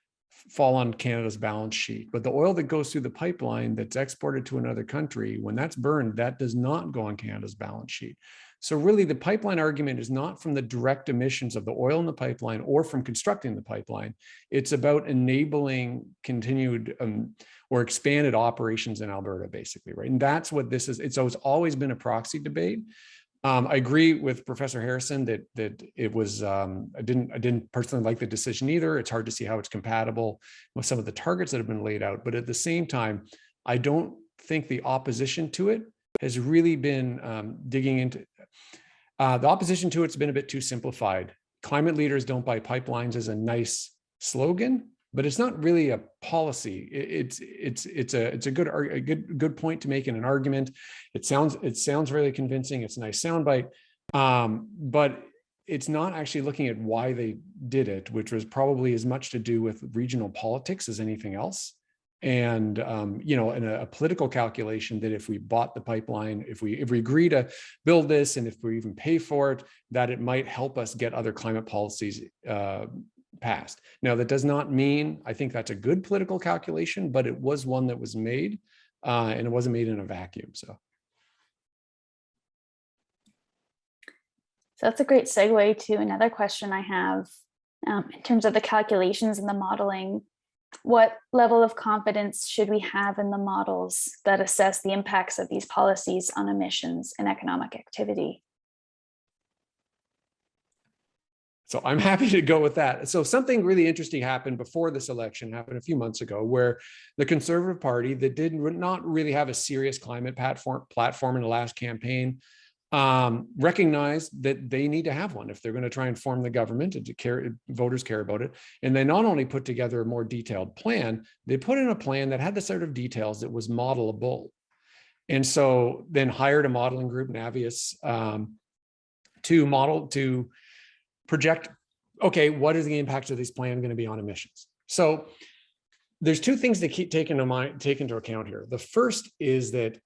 fall on Canada's balance sheet. But the oil that goes through the pipeline that's exported to another country, when that's burned, that does not go on Canada's balance sheet. So really the pipeline argument is not from the direct emissions of the oil in the pipeline or from constructing the pipeline. It's about enabling continued or expanded operations in Alberta, basically, right? And that's what this is. It's always been a proxy debate. I agree with Professor Harrison that it was, I didn't personally like the decision either. It's hard to see how it's compatible with some of the targets that have been laid out. But at the same time, I don't think the opposition to it has really been digging into, the opposition to it's been a bit too simplified. Climate leaders don't buy pipelines as a nice slogan, but it's not really a policy. It's a good point to make in an argument. It sounds really convincing. It's a nice soundbite, but it's not actually looking at why they did it, which was probably as much to do with regional politics as anything else. And in a political calculation that if we bought the pipeline, if we agree to build this, and if we even pay for it, that it might help us get other climate policies passed. Now, that does not mean I think that's a good political calculation, but it was one that was made, and it wasn't made in a vacuum. So that's a great segue to another question I have in terms of the calculations and the modeling. What level of confidence should we have in the models that assess the impacts of these policies on emissions and economic activity? So I'm happy to go with that. So something really interesting happened before this election, happened a few months ago, where the Conservative Party that did not really have a serious climate platform in the last campaign recognized that they need to have one if they're going to try and form the government and voters care about it. And they not only put together a more detailed plan, they put in a plan that had the sort of details that was modelable. And so then hired a modeling group, Navius, to project, okay, what is the impact of this plan going to be on emissions? So there's two things that take into account here. The first is that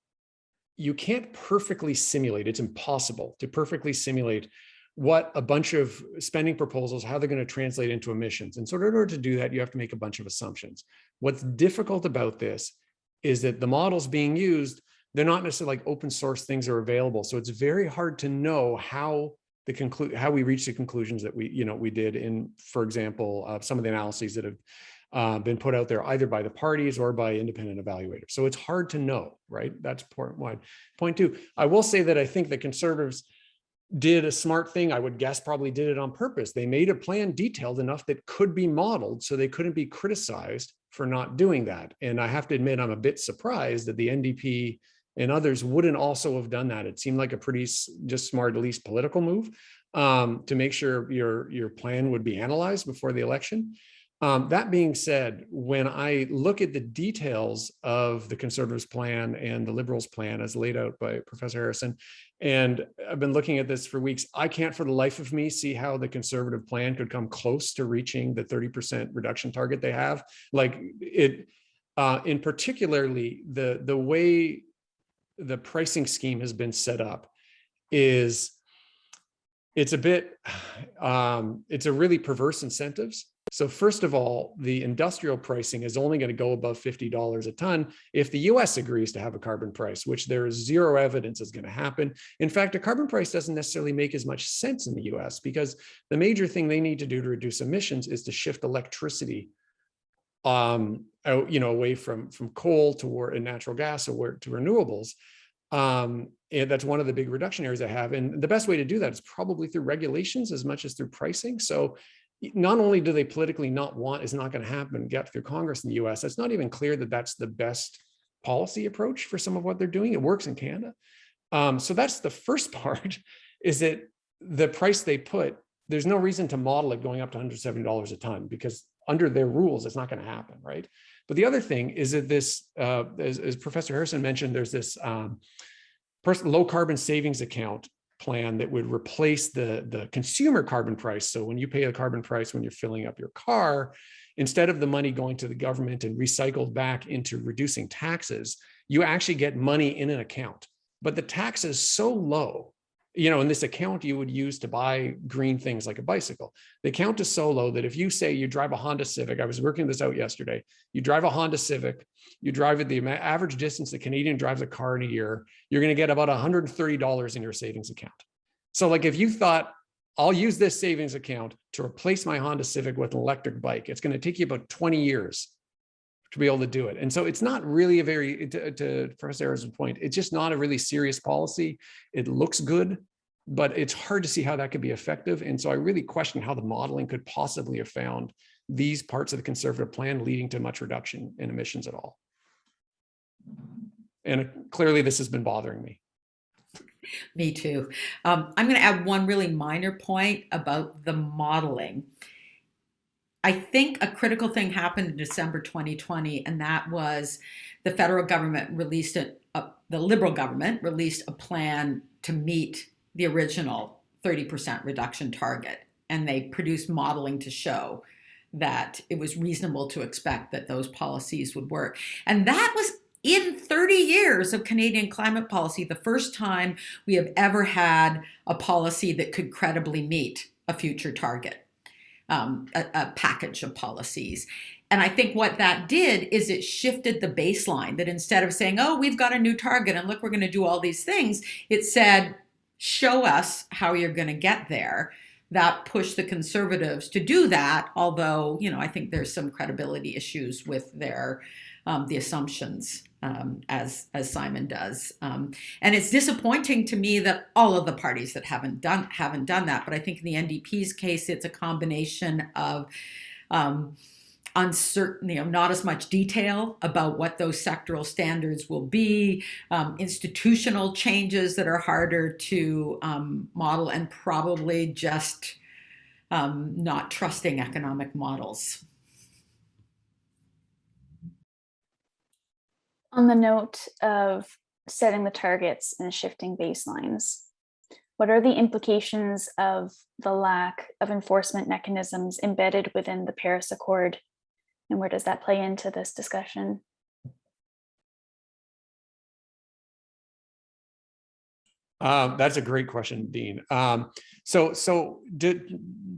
you can't perfectly simulate, it's impossible to perfectly simulate what a bunch of spending proposals, how they're going to translate into emissions. And so in order to do that, you have to make a bunch of assumptions. What's difficult about this is that the models being used, they're not necessarily like open source things are available. So it's very hard to know how we reach the conclusions that we did in, for example, some of the analyses that have been put out there either by the parties or by independent evaluators. So it's hard to know, right? That's point one. Point two, I will say that I think the Conservatives did a smart thing. I would guess probably did it on purpose. They made a plan detailed enough that could be modeled so they couldn't be criticized for not doing that. And I have to admit, I'm a bit surprised that the NDP and others wouldn't also have done that. It seemed like a pretty just smart, at least political move to make sure your plan would be analyzed before the election. That being said, when I look at the details of the Conservatives' plan and the Liberals' plan as laid out by Professor Harrison, and I've been looking at this for weeks, I can't for the life of me see how the Conservative plan could come close to reaching the 30% reduction target they have. Like it, in particularly the way the pricing scheme has been set up is it's a bit, it's a really perverse incentives. So first of all, the industrial pricing is only going to go above $50 a ton if the US agrees to have a carbon price, which there is zero evidence is going to happen. In fact, a carbon price doesn't necessarily make as much sense in the US because the major thing they need to do to reduce emissions is to shift electricity away from coal to natural gas or to renewables. And that's one of the big reduction areas I have. And the best way to do that is probably through regulations as much as through pricing. So not only do they politically not want, it's not going to happen, get through Congress in the US, it's not even clear that that's the best policy approach for some of what they're doing. It works in Canada. So that's the first part, is that the price they put, there's no reason to model it going up to $170 a ton because under their rules, it's not going to happen, right? But the other thing is that this, as Professor Harrison mentioned, there's this low carbon savings account plan that would replace the consumer carbon price. So when you pay a carbon price when you're filling up your car, instead of the money going to the government and recycled back into reducing taxes, you actually get money in an account. But the tax is so low, in this account you would use to buy green things like a bicycle. The account is so low that if you say you drive a Honda Civic, I was working this out yesterday, you drive a Honda Civic, you drive it the average distance the Canadian drives a car in a year, you're going to get about $130 in your savings account. So like if you thought, I'll use this savings account to replace my Honda Civic with an electric bike, it's going to take you about 20 years to be able to do it. And so it's not really a very, to Professor Sarah's point, it's just not a really serious policy. It looks good, but it's hard to see how that could be effective. And so I really question how the modeling could possibly have found these parts of the conservative plan leading to much reduction in emissions at all. And clearly this has been bothering me. Me too. I'm going to add one really minor point about the modeling. I think a critical thing happened in December 2020, and that was the federal government released the Liberal government released a plan to meet the original 30% reduction target. And they produced modeling to show that it was reasonable to expect that those policies would work. And that was in 30 years of Canadian climate policy, the first time we have ever had a policy that could credibly meet a future target. A package of policies. And I think what that did is it shifted the baseline, that instead of saying, oh, we've got a new target and look, we're going to do all these things, it said, show us how you're going to get there. That pushed the Conservatives to do that, although, I think there's some credibility issues with their the assumptions, as Simon does. And it's disappointing to me that all of the parties that haven't done that. But I think in the NDP's case, it's a combination of uncertain, not as much detail about what those sectoral standards will be, institutional changes that are harder to model, and probably just not trusting economic models. On the note of setting the targets and shifting baselines, what are the implications of the lack of enforcement mechanisms embedded within the Paris Accord? And where does that play into this discussion? That's a great question, Dean. So to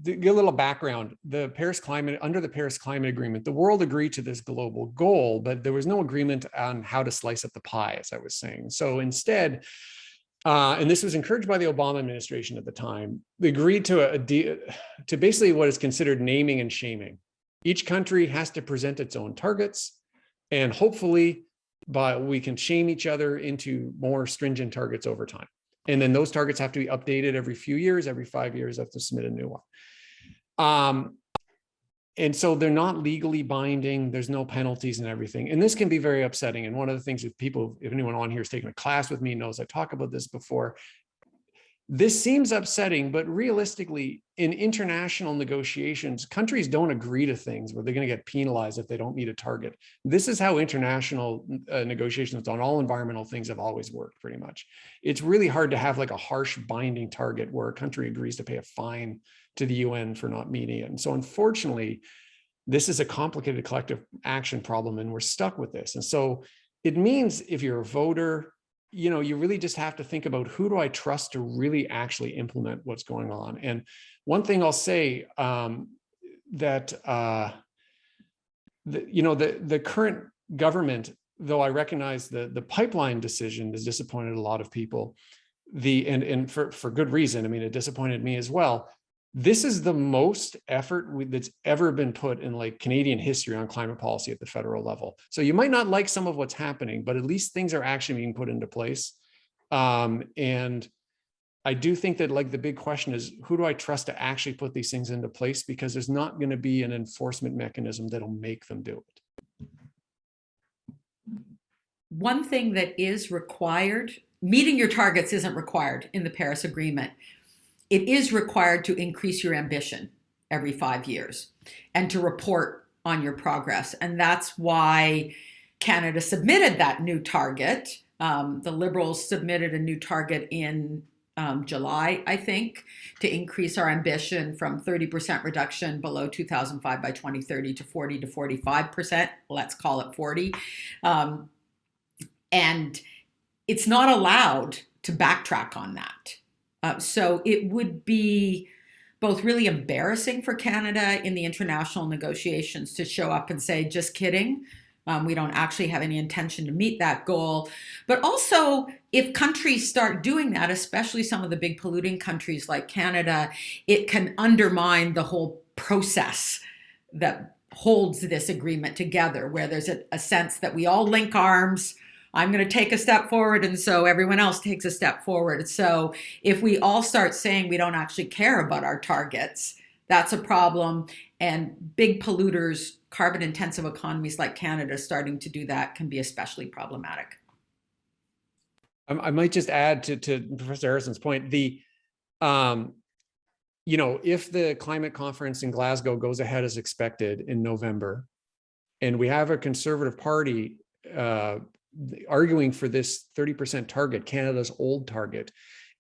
give a little background, under the Paris Climate Agreement, the world agreed to this global goal, but there was no agreement on how to slice up the pie, as I was saying. So instead, and this was encouraged by the Obama administration at the time, they agreed to basically what is considered naming and shaming. Each country has to present its own targets, and hopefully, we can shame each other into more stringent targets over time. And then those targets have to be updated every few years, every 5 years, have to submit a new one. And so they're not legally binding. There's no penalties and everything. And this can be very upsetting. And one of the things that if anyone on here has taken a class with me knows I talk about this before, this seems upsetting, but realistically, in international negotiations, countries don't agree to things where they're going to get penalized if they don't meet a target. This is how international negotiations on all environmental things have always worked, pretty much. It's really hard to have like a harsh binding target where a country agrees to pay a fine to the UN for not meeting it. And so unfortunately, this is a complicated collective action problem, and we're stuck with this. And so it means if you're a voter, you really just have to think about, who do I trust to really actually implement what's going on? And one thing I'll say, that the current government, though I recognize the pipeline decision has disappointed a lot of people, and for good reason. I mean, it disappointed me as well. This is the most effort that's ever been put in like Canadian history on climate policy at the federal level. So you might not like some of what's happening, but at least things are actually being put into place. And I do think that like the big question is, who do I trust to actually put these things into place? Because there's not going to be an enforcement mechanism that'll make them do it. One thing that is required, meeting your targets isn't required in the Paris Agreement. It is required to increase your ambition every 5 years and to report on your progress. And that's why Canada submitted that new target. The Liberals submitted a new target in July, I think, to increase our ambition from 30% reduction below 2005 by 2030 to 40 to 45%. Let's call it 40. And it's not allowed to backtrack on that. So it would be both really embarrassing for Canada in the international negotiations to show up and say, just kidding. We don't actually have any intention to meet that goal. But also, if countries start doing that, especially some of the big polluting countries like Canada, it can undermine the whole process that holds this agreement together, where there's a sense that we all link arms. I'm going to take a step forward, and so everyone else takes a step forward. So if we all start saying we don't actually care about our targets, that's a problem. And big polluters, carbon intensive economies like Canada starting to do that can be especially problematic. I might just add to Professor Harrison's point, if the climate conference in Glasgow goes ahead as expected in November, and we have a Conservative Party arguing for this 30% target, Canada's old target,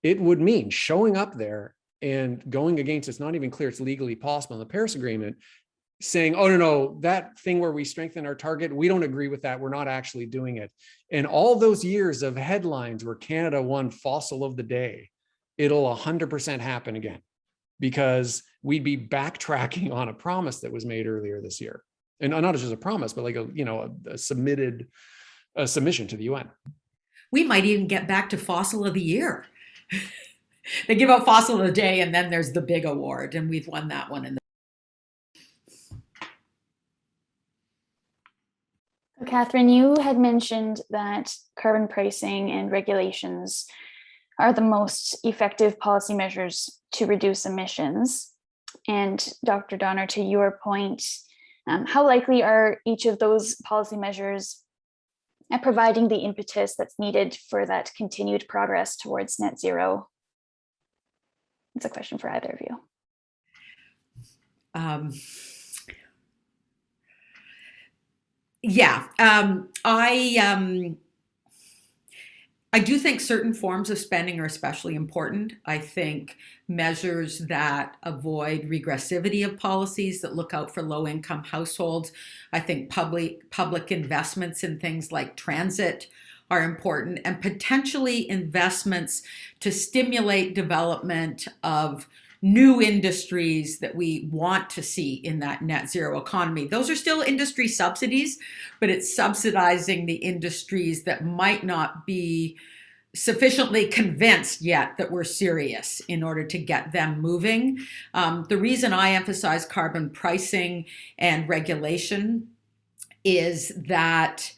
it would mean showing up there and going against, it's not even clear it's legally possible in the Paris Agreement, saying, oh, no, that thing where we strengthen our target, we don't agree with that. We're not actually doing it. And all those years of headlines where Canada won fossil of the day, it'll 100% happen again, because we'd be backtracking on a promise that was made earlier this year. And not just a promise, but like a submission to the UN. We might even get back to fossil of the year. They give out fossil of the day, and then there's the big award, and we've won that one. Catherine, you had mentioned that carbon pricing and regulations are the most effective policy measures to reduce emissions. And Dr. Donner, to your point, how likely are each of those policy measures at providing the impetus that's needed for that continued progress towards net zero? It's a question for either of you. I do think certain forms of spending are especially important. I think measures that avoid regressivity of policies, that look out for low-income households. I think public investments in things like transit are important, and potentially investments to stimulate development of new industries that we want to see in that net zero economy. Those are still industry subsidies, but it's subsidizing the industries that might not be sufficiently convinced yet that we're serious in order to get them moving. The reason I emphasize carbon pricing and regulation is that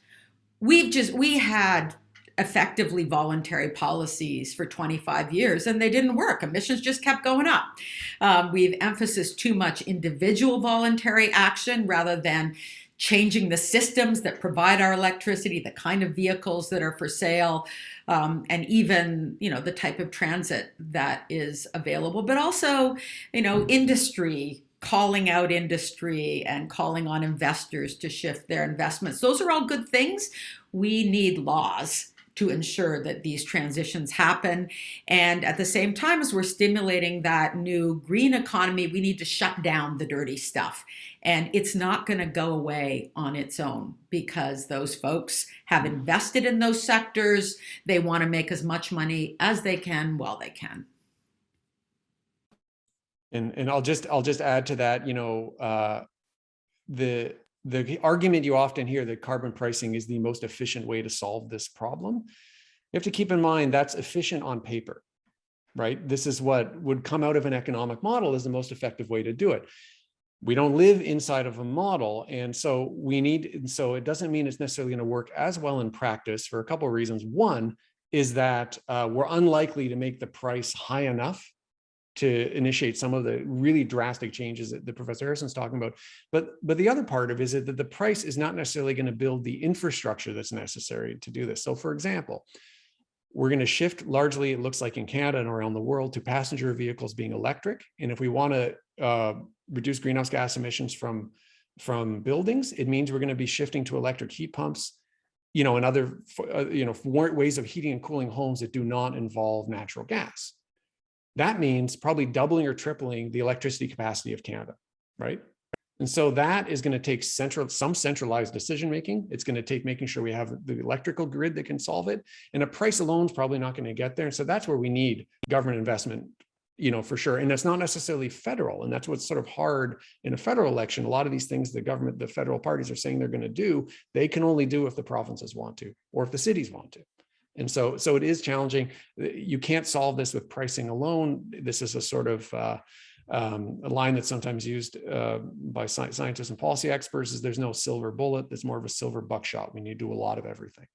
we had effectively voluntary policies for 25 years, and they didn't work. Emissions just kept going up. We've emphasized too much individual voluntary action rather than changing the systems that provide our electricity, the kind of vehicles that are for sale, and even, the type of transit that is available, but also, industry, calling out industry and calling on investors to shift their investments. Those are all good things. We need laws to ensure that these transitions happen. And at the same time as we're stimulating that new green economy, we need to shut down the dirty stuff. And it's not going to go away on its own, because those folks have invested in those sectors. They want to make as much money as they can while they can. And I'll just add to that, the argument you often hear that carbon pricing is the most efficient way to solve this problem. You have to keep in mind that's efficient on paper, right? This is what would come out of an economic model as the most effective way to do it. We don't live inside of a model, and so it doesn't mean it's necessarily going to work as well in practice for a couple of reasons. One is that we're unlikely to make the price high enough to initiate some of the really drastic changes that Professor Harrison's talking about. But the other part of it is that the price is not necessarily going to build the infrastructure that's necessary to do this. So for example, we're going to shift largely, it looks like in Canada and around the world, to passenger vehicles being electric. And if we want to reduce greenhouse gas emissions from buildings, it means we're going to be shifting to electric heat pumps, and other, ways of heating and cooling homes that do not involve natural gas. That means probably doubling or tripling the electricity capacity of Canada, right? And so that is going to take some centralized decision-making. It's going to take making sure we have the electrical grid that can solve it. And a price alone is probably not going to get there. And so that's where we need government investment, for sure. And that's not necessarily federal. And that's what's sort of hard in a federal election. A lot of these things the federal parties are saying they're going to do, they can only do if the provinces want to, or if the cities want to. And so it is challenging. You can't solve this with pricing alone. This is a sort of a line that's sometimes used by scientists and policy experts is there's no silver bullet. There's more of a silver buckshot. We need to do a lot of everything.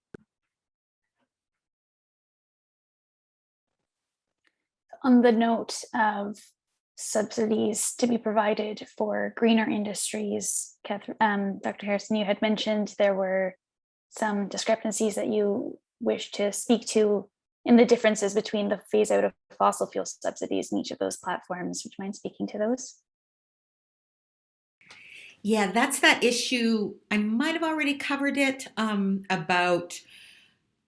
On the note of subsidies to be provided for greener industries, Dr. Harrison, you had mentioned there were some discrepancies that you wish to speak to in the differences between the phase out of fossil fuel subsidies in each of those platforms. Would you mind speaking to those? Yeah, that's that issue. I might have already covered it about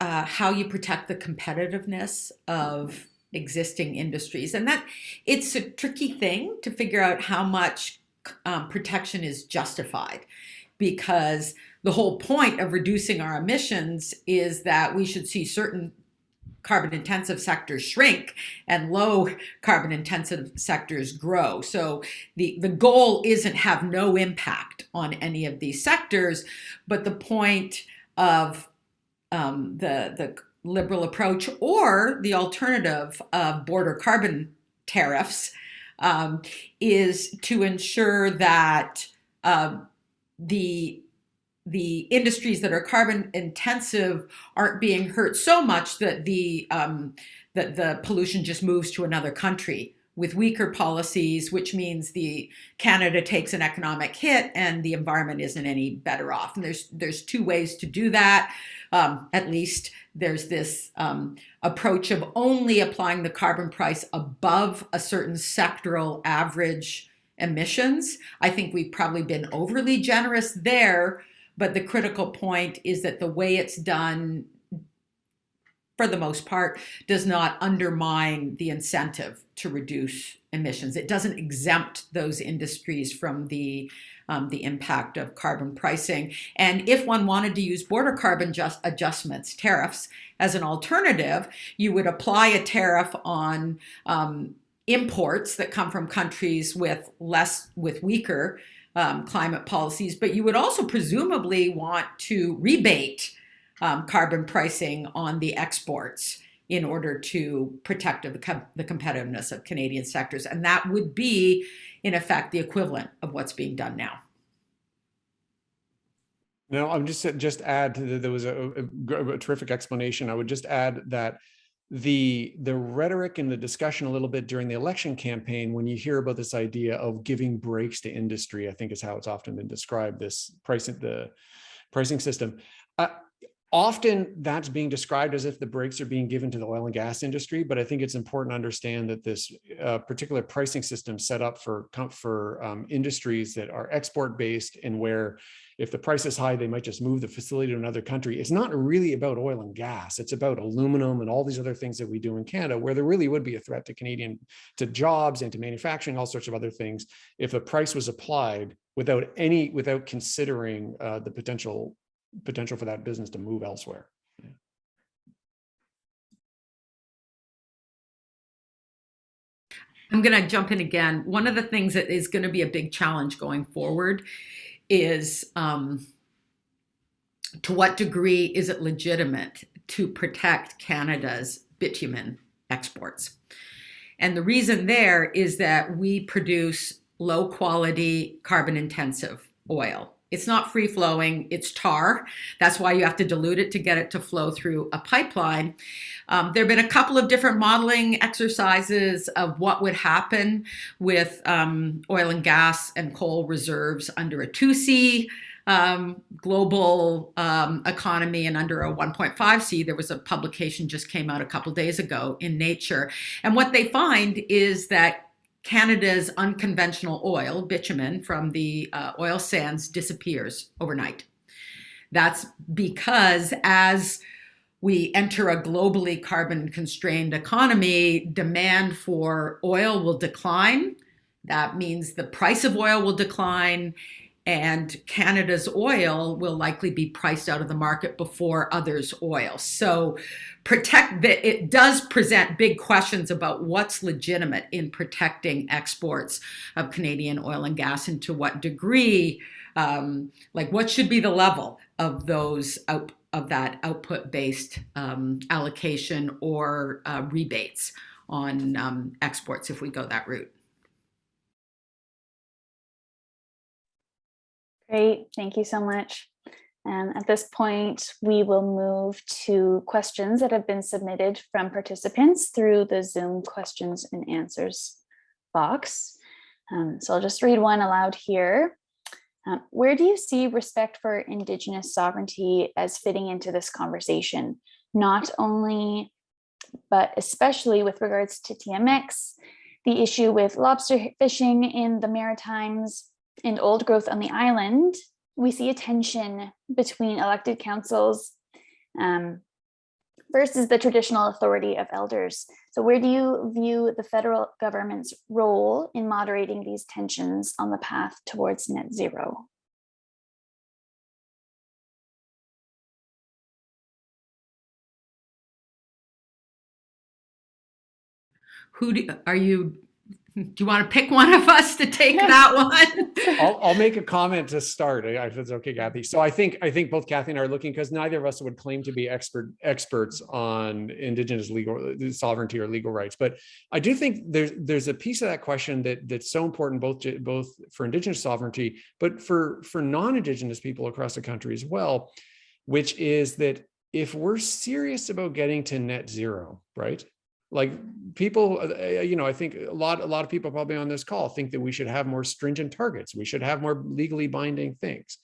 how you protect the competitiveness of existing industries. And that it's a tricky thing to figure out how much protection is justified, because the whole point of reducing our emissions is that we should see certain carbon intensive sectors shrink and low carbon intensive sectors grow. So the goal isn't have no impact on any of these sectors, but the point of the liberal approach or the alternative of border carbon tariffs is to ensure that the industries that are carbon intensive aren't being hurt so much that the pollution just moves to another country with weaker policies, which means Canada takes an economic hit and the environment isn't any better off. And there's two ways to do that. At least there's this approach of only applying the carbon price above a certain sectoral average emissions. I think we've probably been overly generous there, but the critical point is that the way it's done, for the most part, does not undermine the incentive to reduce emissions. It doesn't exempt those industries from the impact of carbon pricing. And if one wanted to use border carbon adjustments, tariffs, as an alternative, you would apply a tariff on imports that come from countries with weaker climate policies, but you would also presumably want to rebate carbon pricing on the exports in order to protect the competitiveness of Canadian sectors. And that would be, in effect, the equivalent of what's being done now. No, I'm just add to there was a terrific explanation. I would just add that the rhetoric and the discussion a little bit during the election campaign, when you hear about this idea of giving breaks to industry, I think is how it's often been described, the pricing system. Often that's being described as if the breaks are being given to the oil and gas industry, but I think it's important to understand that this particular pricing system set up for industries that are export based, and where if the price is high, they might just move the facility to another country. It's not really about oil and gas. It's about aluminum and all these other things that we do in Canada, where there really would be a threat to jobs and to manufacturing, all sorts of other things, if the price was applied without considering the potential for that business to move elsewhere. Yeah. I'm going to jump in again. One of the things that is going to be a big challenge going forward is to what degree is it legitimate to protect Canada's bitumen exports? And the reason there is that we produce low quality carbon intensive oil. It's not free flowing, it's tar. That's why you have to dilute it to get it to flow through a pipeline. There have been a couple of different modeling exercises of what would happen with oil and gas and coal reserves under a 2C global economy and under a 1.5C. There was a publication just came out a couple days ago in Nature. And what they find is that Canada's unconventional oil, bitumen, from the oil sands disappears overnight. That's because as we enter a globally carbon-constrained economy, demand for oil will decline. That means the price of oil will decline, and Canada's oil will likely be priced out of the market before others' oil. So it does present big questions about what's legitimate in protecting exports of Canadian oil and gas, and to what degree, like what should be the level of that output-based allocation or rebates on exports if we go that route. Great, thank you so much. And at this point, we will move to questions that have been submitted from participants through the Zoom questions and answers box. So I'll just read one aloud here. Where do you see respect for Indigenous sovereignty as fitting into this conversation? Not only, but especially with regards to TMX, the issue with lobster fishing in the Maritimes, and old growth on the island. We see a tension between elected councils versus the traditional authority of elders. So where do you view the federal government's role in moderating these tensions on the path towards net zero? Do you want to pick one of us to take that one? I'll make a comment to start, if it's okay, Kathy. So I think both Kathy and I are looking, because neither of us would claim to be experts on Indigenous legal sovereignty or legal rights. But I do think there's a piece of that question that's so important, both for Indigenous sovereignty, but for non-Indigenous people across the country as well, which is that if we're serious about getting to net zero, right? Like people, I think a lot of people probably on this call think that we should have more stringent targets. We should have more legally binding things.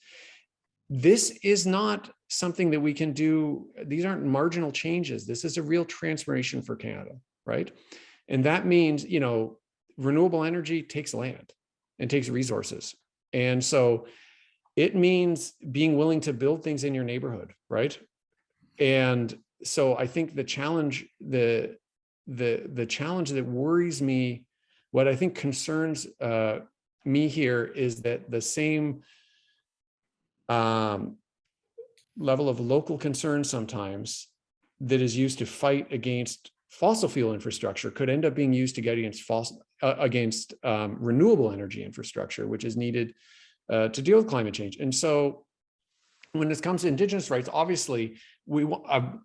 This is not something that we can do. These aren't marginal changes. This is a real transformation for Canada, right? And that means, renewable energy takes land and takes resources. And so it means being willing to build things in your neighborhood, right? And so I think the challenge that worries me, what I think concerns me here, is that the same level of local concern sometimes that is used to fight against fossil fuel infrastructure could end up being used to get against renewable energy infrastructure, which is needed to deal with climate change. And so when it comes to Indigenous rights, obviously we want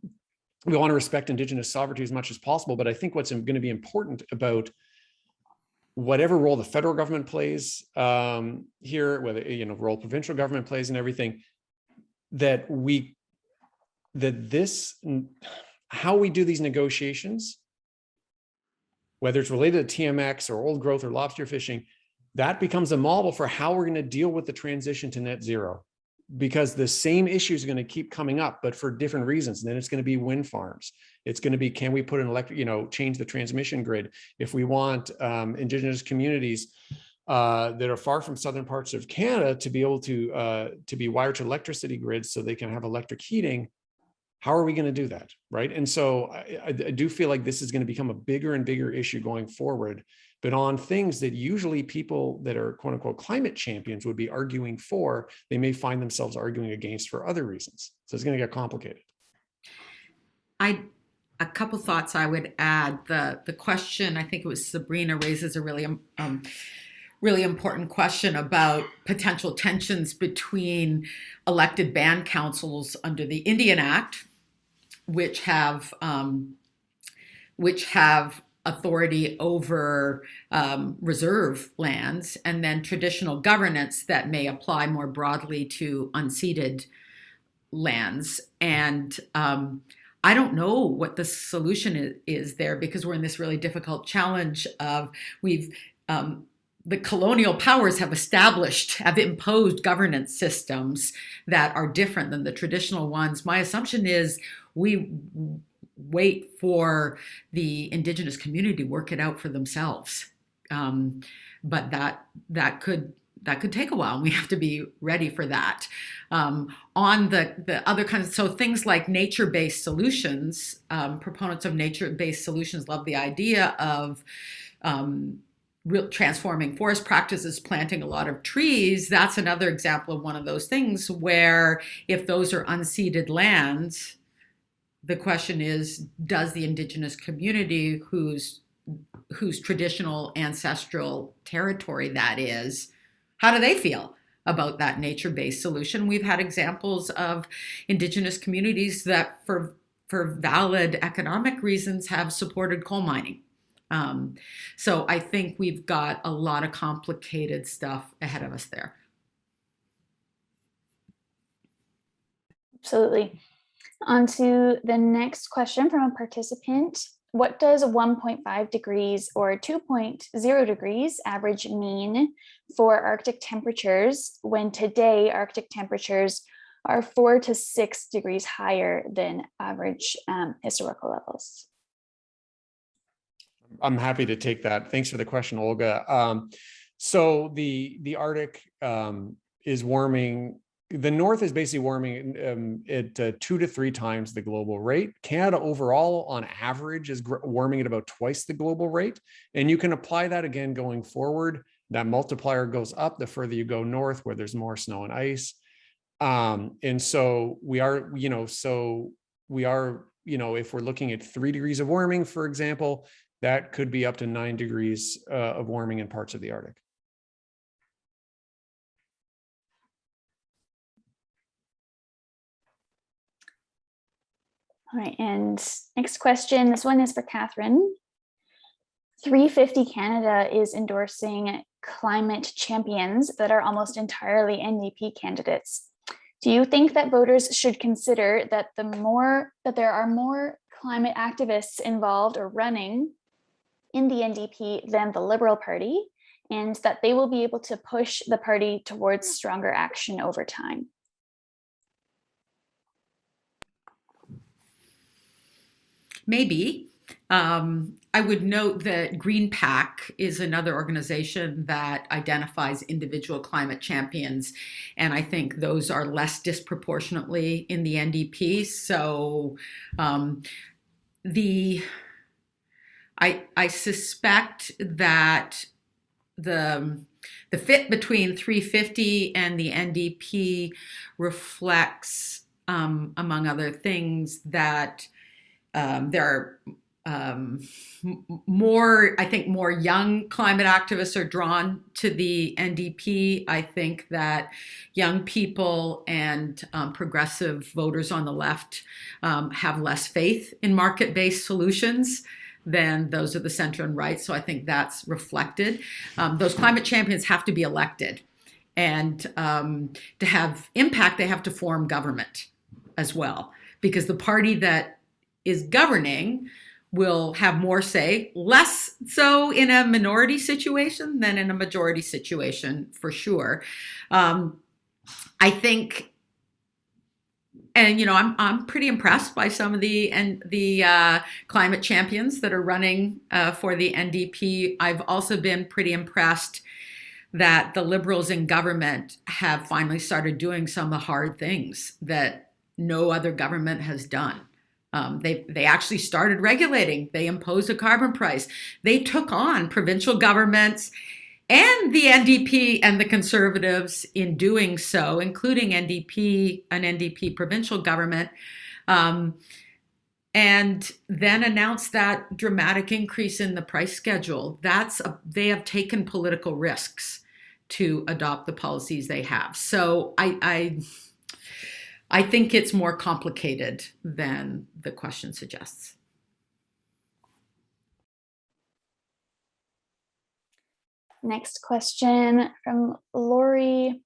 to respect Indigenous sovereignty as much as possible, but I think what's going to be important about whatever role the federal government plays here, whether role provincial government plays and everything, how we do these negotiations, whether it's related to TMX or old growth or lobster fishing, that becomes a model for how we're going to deal with the transition to net zero. Because the same issues are going to keep coming up, but for different reasons. And then it's going to be wind farms. It's going to be, can we put an electric, change the transmission grid? If we want Indigenous communities that are far from southern parts of Canada to be able to be wired to electricity grids so they can have electric heating, how are we going to do that, right? And so I do feel like this is going to become a bigger and bigger issue going forward, but on things that usually people that are quote unquote climate champions would be arguing for, they may find themselves arguing against for other reasons. So it's going to get complicated. A couple thoughts I would add. The question, I think it was Sabrina, raises a really important question about potential tensions between elected band councils under the Indian Act, which have authority over reserve lands, and then traditional governance that may apply more broadly to unceded lands. And I don't know what the solution is there, because we're in this really difficult challenge of the colonial powers have imposed governance systems that are different than the traditional ones. My assumption is we wait for the Indigenous community to work it out for themselves. But that could take a while, and we have to be ready for that. On the other kinds, so things like nature-based solutions, proponents of nature-based solutions love the idea of transforming forest practices, planting a lot of trees, that's another example of one of those things where if those are unceded lands, the question is, does the Indigenous community whose traditional ancestral territory that is, how do they feel about that nature-based solution? We've had examples of Indigenous communities that for valid economic reasons have supported coal mining. So I think we've got a lot of complicated stuff ahead of us there. Absolutely. On to the next question from a participant. What does 1.5 degrees or 2.0 degrees average mean for Arctic temperatures when today Arctic temperatures are 4 to 6 degrees higher than average historical levels? I'm happy to take that. Thanks for the question, Olga. So the Arctic is warming. The North is basically warming at 2 to 3 times the global rate. Canada overall, on average, is warming at about twice the global rate. And you can apply that again going forward. That multiplier goes up the further you go north, where there's more snow and ice. And so we are, if we're looking at 3 degrees of warming, for example, that could be up to 9 degrees of warming in parts of the Arctic. All right, and next question. This one is for Catherine. 350 Canada is endorsing climate champions that are almost entirely NDP candidates. Do you think that voters should consider that there are more climate activists involved or running in the NDP than the Liberal Party, and that they will be able to push the party towards stronger action over time? Maybe. I would note that Green PAC is another organization that identifies individual climate champions, and I think those are less disproportionately in the NDP. So I suspect that the fit between 350 and the NDP reflects, among other things, that there are more young climate activists are drawn to the NDP. I think that young people and progressive voters on the left have less faith in market-based solutions than those of the center and right. So I think that's reflected. Those climate champions have to be elected. And to have impact, they have to form government as well, because the party that is governing will have more say, less so in a minority situation than in a majority situation, for sure. I think, and I'm pretty impressed by some of the climate champions that are running for the NDP. I've also been pretty impressed that the Liberals in government have finally started doing some of the hard things that no other government has done. They actually started regulating. They imposed a carbon price. They took on provincial governments and the NDP and the Conservatives in doing so, including an NDP provincial government, and then announced that dramatic increase in the price schedule. They have taken political risks to adopt the policies they have. So I think it's more complicated than the question suggests. Next question from Lori.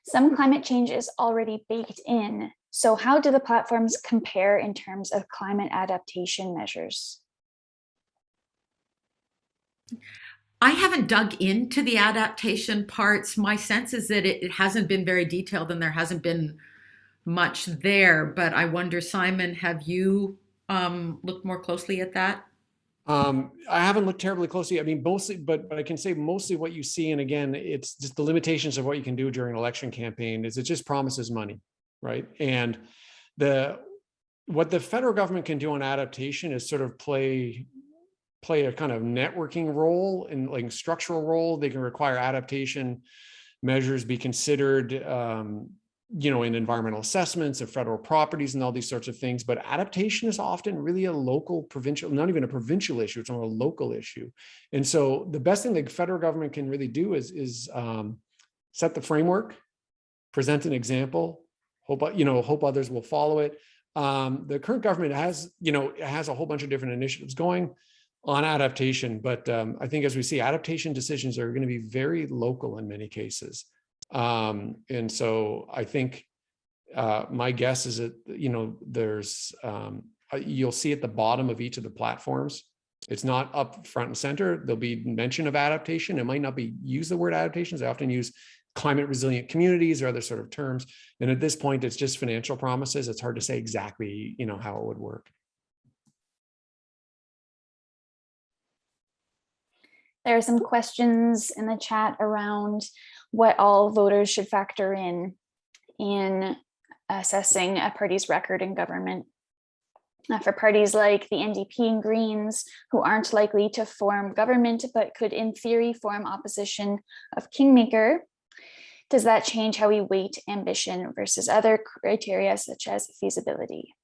Some climate change is already baked in. So how do the platforms compare in terms of climate adaptation measures? I haven't dug into the adaptation parts. My sense is that it hasn't been very detailed and there hasn't been much there, but I wonder, Simon, have you looked more closely at that? I haven't looked terribly closely. I mean, mostly, but I can say mostly what you see, and again, it's just the limitations of what you can do during an election campaign, is it just promises money, right? And what the federal government can do on adaptation is sort of play play a kind of networking role and like structural role. They can require adaptation measures be considered, in environmental assessments of federal properties and all these sorts of things. But adaptation is often really a local, provincial, not even a provincial issue, it's more a local issue. And so the best thing the federal government can really do is set the framework, present an example, hope others will follow it. The current government has a whole bunch of different initiatives going on adaptation, but I think as we see, adaptation decisions are going to be very local in many cases. And so I think my guess is that, there's, you'll see at the bottom of each of the platforms, it's not up front and center. There'll be mention of adaptation. It might not be use the word adaptations. They often use climate resilient communities or other sort of terms. And at this point, it's just financial promises. It's hard to say exactly, how it would work. There are some questions in the chat around what all voters should factor in assessing a party's record in government. For parties like the NDP and Greens, who aren't likely to form government, but could in theory form opposition of kingmaker, does that change how we weight ambition versus other criteria such as feasibility?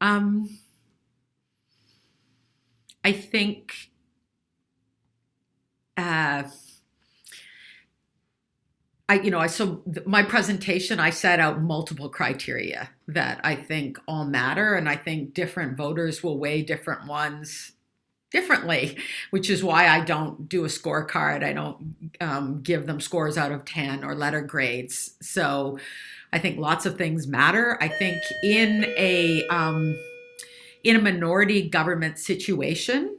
I think my presentation, I set out multiple criteria that I think all matter, and I think different voters will weigh different ones differently, which is why I don't do a scorecard. I don't give them scores out of 10 or letter grades. So I think lots of things matter. I think in a minority government situation,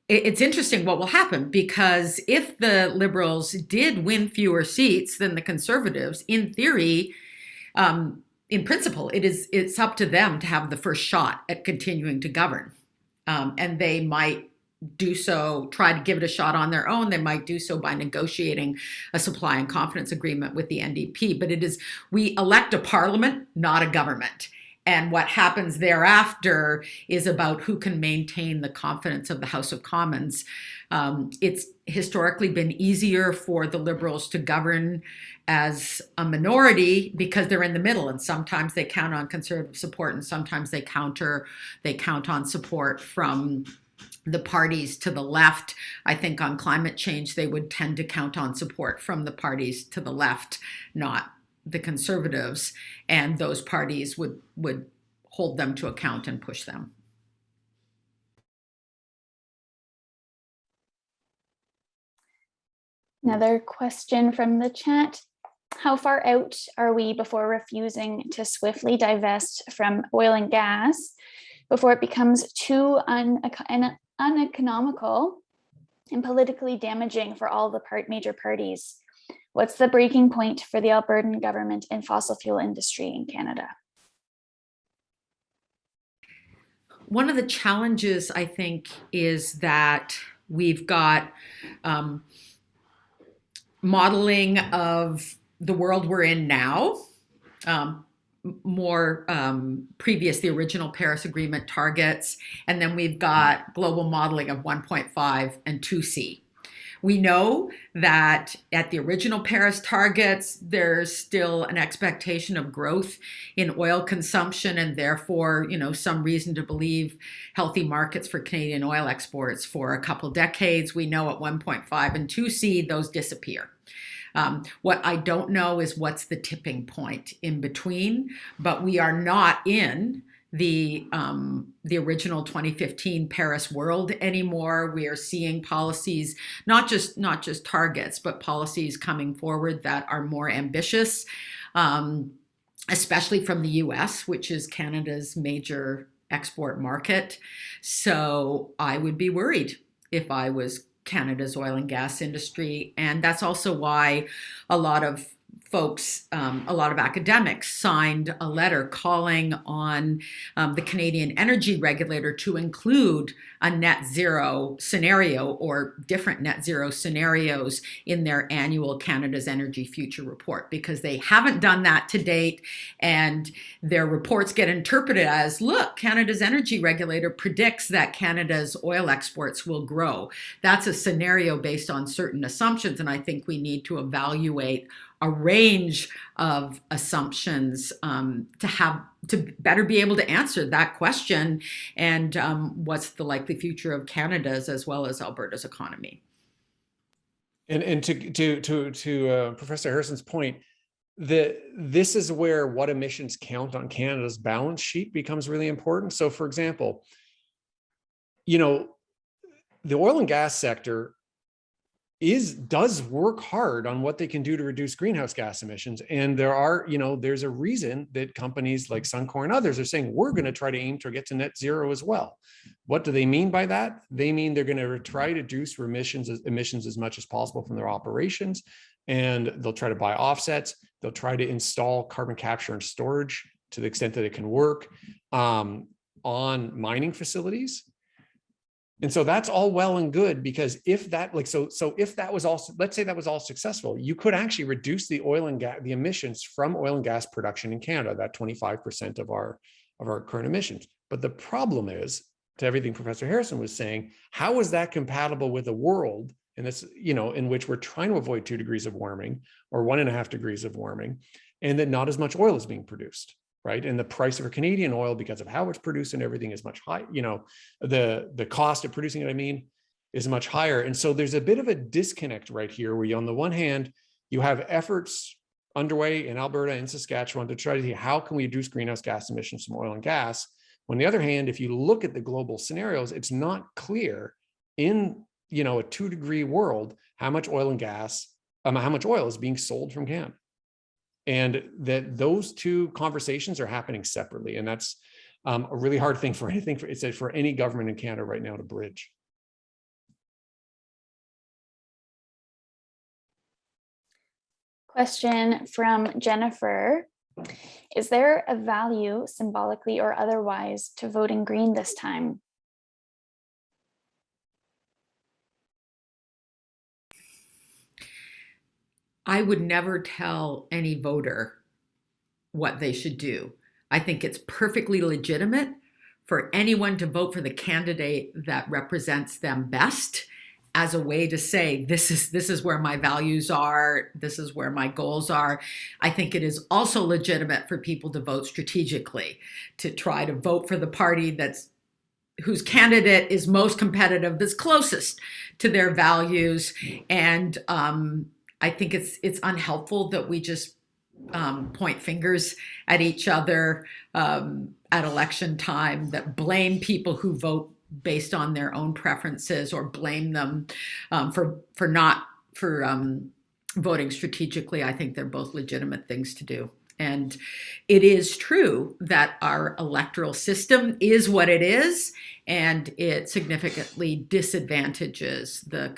it's interesting what will happen, because if the Liberals did win fewer seats than the Conservatives, in theory, in principle, it's up to them to have the first shot at continuing to govern. And they might do so, try to give it a shot on their own. They might do so by negotiating a supply and confidence agreement with the NDP. But we elect a parliament, not a government. And what happens thereafter is about who can maintain the confidence of the House of Commons. It's historically been easier for the Liberals to govern as a minority because they're in the middle, and sometimes they count on Conservative support, and sometimes they count on support from the parties to the left. I think on climate change, they would tend to count on support from the parties to the left, not the Conservatives, and those parties would hold them to account and push them. Another question from the chat. How far out are we before refusing to swiftly divest from oil and gas before it becomes too uneconomical and politically damaging for all the major parties? What's the breaking point for the Albertan government and fossil fuel industry in Canada? One of the challenges, I think, is that we've got modeling of the world we're in now, more previous, the original Paris Agreement targets, and then we've got global modeling of 1.5 and 2C. We know that at the original Paris targets, there's still an expectation of growth in oil consumption, and therefore, some reason to believe healthy markets for Canadian oil exports for a couple decades. We know at 1.5 and 2C, those disappear. What I don't know is what's the tipping point in between, but we are not in the original 2015 Paris world anymore. We are seeing policies, not just targets, but policies coming forward that are more ambitious, especially from the US, which is Canada's major export market. So I would be worried if I was Canada's oil and gas industry. And that's also why a lot of folks, a lot of academics signed a letter calling on the Canadian energy regulator to include a net zero scenario or different net zero scenarios in their annual Canada's Energy Future report, because they haven't done that to date. And their reports get interpreted as, look, Canada's energy regulator predicts that Canada's oil exports will grow. That's a scenario based on certain assumptions. And I think we need to evaluate a range of assumptions to better be able to answer that question, and what's the likely future of Canada's as well as Alberta's economy. And to Professor Harrison's point, this is where what emissions count on Canada's balance sheet becomes really important. So, for example, the oil and gas sector does work hard on what they can do to reduce greenhouse gas emissions. And there's a reason that companies like Suncor and others are saying, we're going to try to aim to get to net zero as well. What do they mean by that? They mean they're going to try to reduce emissions as much as possible from their operations. And they'll try to buy offsets. They'll try to install carbon capture and storage to the extent that it can work on mining facilities. And so that's all well and good, because if that was also, let's say that was all successful, you could actually reduce the emissions from oil and gas production in Canada, that 25% of our current emissions. But the problem is, to everything Professor Harrison was saying, how is that compatible with a world in which we're trying to avoid 2 degrees of warming or 1.5 degrees of warming, and that not as much oil is being produced? Right. And the price of Canadian oil, because of how it's produced and everything, is much higher. The cost of producing it, is much higher. And so there's a bit of a disconnect right here, where on the one hand, you have efforts underway in Alberta and Saskatchewan to try to see how can we reduce greenhouse gas emissions from oil and gas. On the other hand, if you look at the global scenarios, it's not clear in a 2-degree world how much oil is being sold from Canada. And that those two conversations are happening separately. And that's a really hard thing for any government in Canada right now to bridge. Question from Jennifer. Is there a value, symbolically or otherwise, to voting green this time? I would never tell any voter what they should do. I think it's perfectly legitimate for anyone to vote for the candidate that represents them best, as a way to say, this is where my values are, this is where my goals are. I think it is also legitimate for people to vote strategically, to try to vote for the party whose candidate is most competitive, that's closest to their values. And I think it's unhelpful that we just point fingers at each other at election time, that blame people who vote based on their own preferences, or blame them for voting strategically. I think they're both legitimate things to do. And it is true that our electoral system is what it is, and it significantly disadvantages the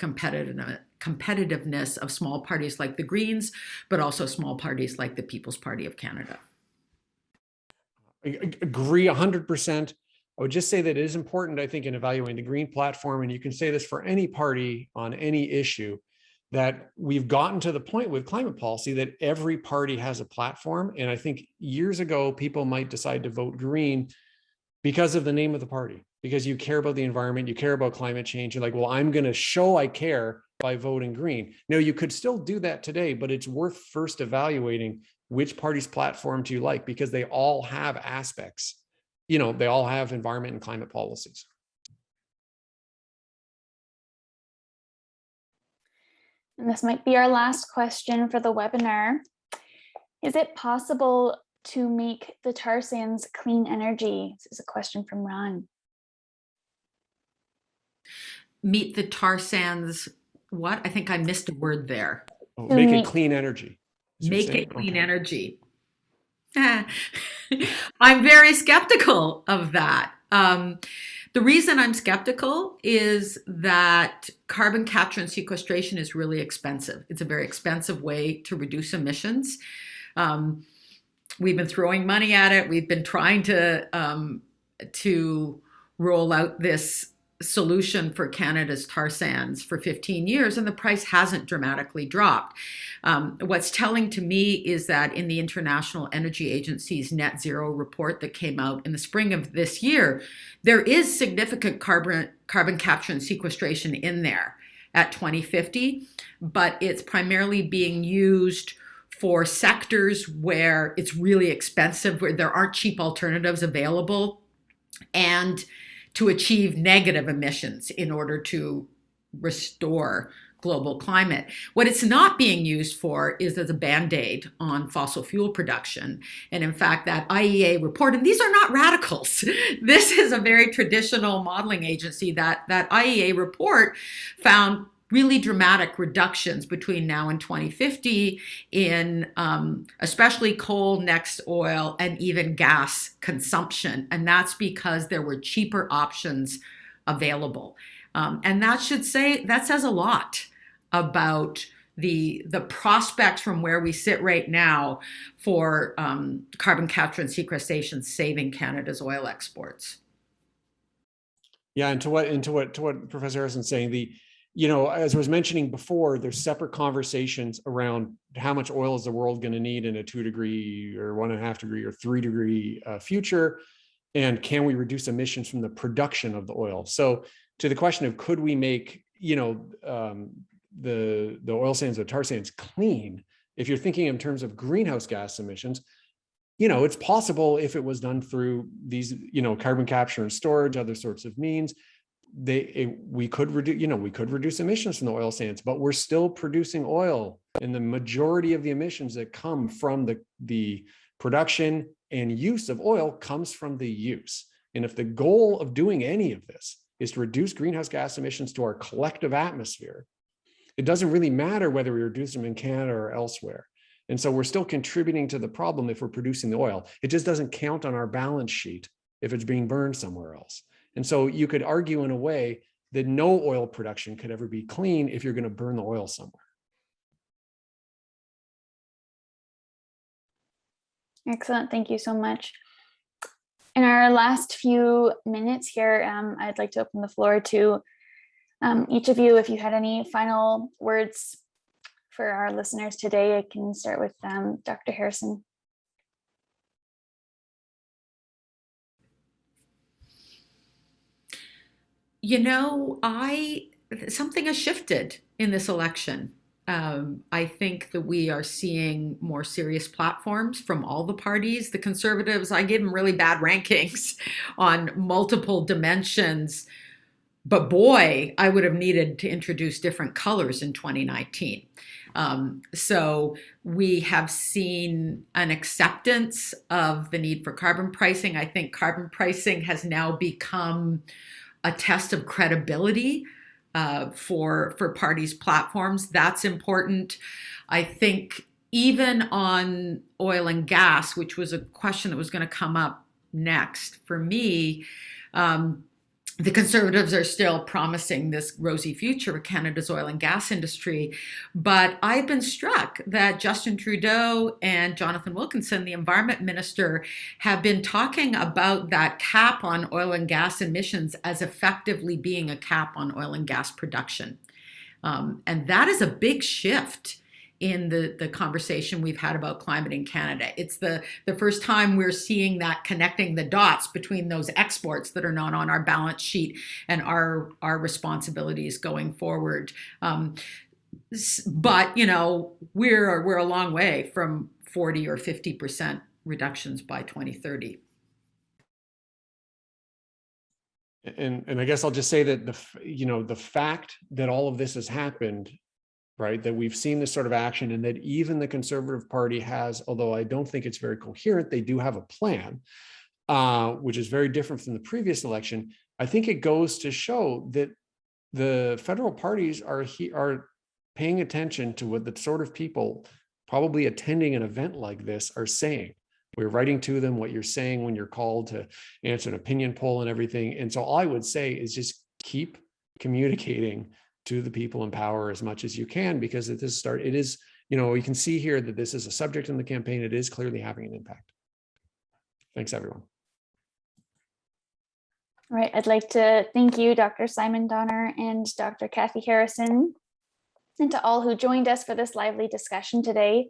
competitiveness of small parties like the Greens, but also small parties like the People's Party of Canada. I agree 100%. I would just say that it is important, I think, in evaluating the Green platform, and you can say this for any party on any issue, that we've gotten to the point with climate policy that every party has a platform. And I think years ago, people might decide to vote Green because of the name of the party, because you care about the environment, you care about climate change. You're like, well, I'm going to show I care by voting Green. No, you could still do that today, but it's worth first evaluating which party's platform do you like, because they all have aspects. They all have environment and climate policies. And this might be our last question for the webinar. Is it possible to make the tar sands clean energy? This is a question from Ron. Meet the tar sands, what? I think I missed a word there. Oh, make it clean energy. Make it clean energy. I'm very skeptical of that. The reason I'm skeptical is that carbon capture and sequestration is really expensive. It's a very expensive way to reduce emissions. We've been throwing money at it. We've been trying to roll out this solution for Canada's tar sands for 15 years, and the price hasn't dramatically dropped. What's telling to me is that in the International Energy Agency's net zero report that came out in the spring of this year, there is significant carbon capture and sequestration in there at 2050, but it's primarily being used for sectors where it's really expensive, where there aren't cheap alternatives available, and to achieve negative emissions in order to restore global climate. What it's not being used for is as a Band-Aid on fossil fuel production. And in fact, that IEA report, and these are not radicals, this is a very traditional modeling agency, that IEA report found really dramatic reductions between now and 2050 in especially coal, next oil, and even gas consumption. And that's because there were cheaper options available. And that says a lot about the prospects from where we sit right now for carbon capture and sequestration saving Canada's oil exports. Yeah, and to what Professor Harrison's saying, as I was mentioning before, there's separate conversations around how much oil is the world going to need in a 2 degree or 1.5 degree or 3 degree future, and can we reduce emissions from the production of the oil? So, to the question of could we make the oil sands or tar sands clean, if you're thinking in terms of greenhouse gas emissions, it's possible if it was done through these carbon capture and storage, other sorts of means. We could reduce emissions from the oil sands, but we're still producing oil, and the majority of the emissions that come from the production and use of oil comes from the use. And if the goal of doing any of this is to reduce greenhouse gas emissions to our collective atmosphere, it doesn't really matter whether we reduce them in Canada or elsewhere. And so we're still contributing to the problem if we're producing the oil. It just doesn't count on our balance sheet if it's being burned somewhere else. And so you could argue in a way that no oil production could ever be clean if you're going to burn the oil somewhere. Excellent. Thank you so much. In our last few minutes here, I'd like to open the floor to each of you. If you had any final words for our listeners today, I can start with Dr. Harrison. Something has shifted in this election. I think that we are seeing more serious platforms from all the parties. The Conservatives, I give them really bad rankings on multiple dimensions. But boy, I would have needed to introduce different colors in 2019. So we have seen an acceptance of the need for carbon pricing. I think carbon pricing has now become a test of credibility for parties' platforms. That's important. I think even on oil and gas, which was a question that was going to come up next for me, the Conservatives are still promising this rosy future for Canada's oil and gas industry. But I've been struck that Justin Trudeau and Jonathan Wilkinson, the Environment Minister, have been talking about that cap on oil and gas emissions as effectively being a cap on oil and gas production. And that is a big shift in the conversation we've had about climate in Canada. It's the first time we're seeing that connecting the dots between those exports that are not on our balance sheet and our responsibilities going forward. But we're a long way from 40 or 50% reductions by 2030. And I guess I'll just say that the fact that all of this has happened, right, that we've seen this sort of action, and that even the Conservative Party has, although I don't think it's very coherent, they do have a plan, which is very different from the previous election. I think it goes to show that the federal parties are paying attention to what the sort of people probably attending an event like this are saying. We're writing to them what you're saying when you're called to answer an opinion poll and everything. And so all I would say is just keep communicating to the people in power as much as you can, because at this start, it is, you can see here that this is a subject in the campaign. It is clearly having an impact. Thanks, everyone. All right, I'd like to thank you, Dr. Simon Donner and Dr. Kathy Harrison, and to all who joined us for this lively discussion today.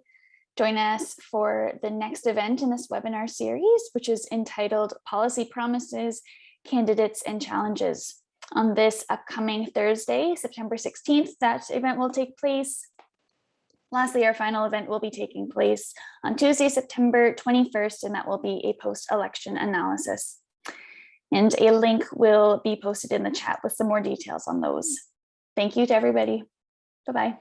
Join us for the next event in this webinar series, which is entitled Policy Promises, Candidates and Challenges. On this upcoming Thursday, September 16th, that event will take place. Lastly, our final event will be taking place on Tuesday, September 21st, and that will be a post-election analysis. And a link will be posted in the chat with some more details on those. Thank you to everybody. Bye-bye.